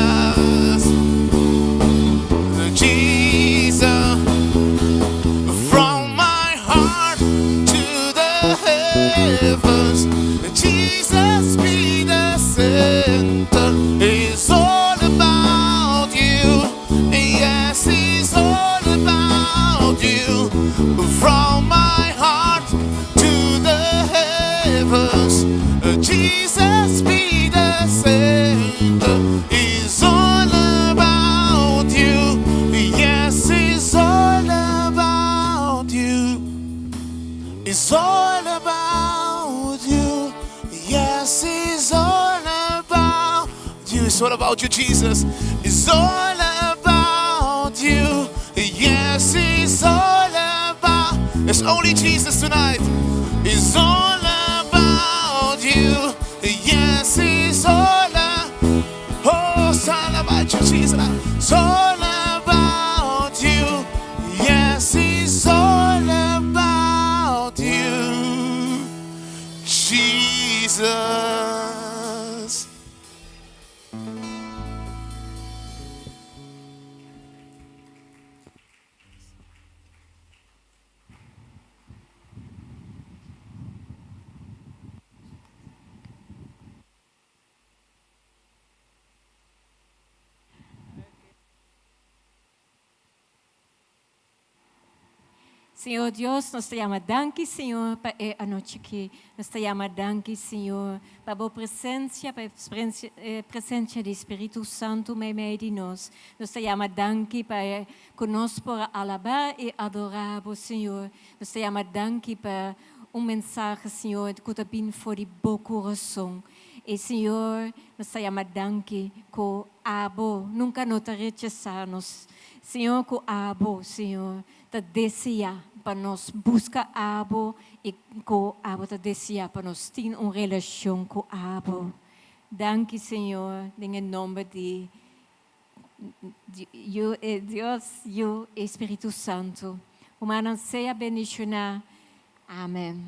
Jesus. From my heart to the heavens, Jesus be the center. It's all about you. Yes, it's all about you. From my heart to the heavens, Jesus be the center. It's all about you. Yes, it's all about you. It's all about you. Yes, it's all about you. It's all about you, Jesus. It's all about you. Yes, it's all about. It's only Jesus tonight. It's all about you. Yes, it's all about. Oh, it's all about you, Jesus. It's all about you. Yes, it's all about you, Jesus. Senhor Deus, nós te amamos, danke, Senhor, para a noite aqui. Nós te amamos, danke, Senhor, para a boa presença, para a presença do Espírito Santo no meio de nós. Nós te amamos, danke, para conosco, para alabar e adorar o Senhor. Nós te amamos, danke, para mensagem, Senhor, que está bem fora de bom coração. E, Senhor, nós te amamos, danke, que abo nunca nos rechazamos. Senhor, que abo, Senhor, te deseja para nós buscar abo e com abo te deseja para nós ter uma relação com abo. Danke, Senhor, em nome de Deus e o Espírito Santo. Humana seja bendicionada. Amém.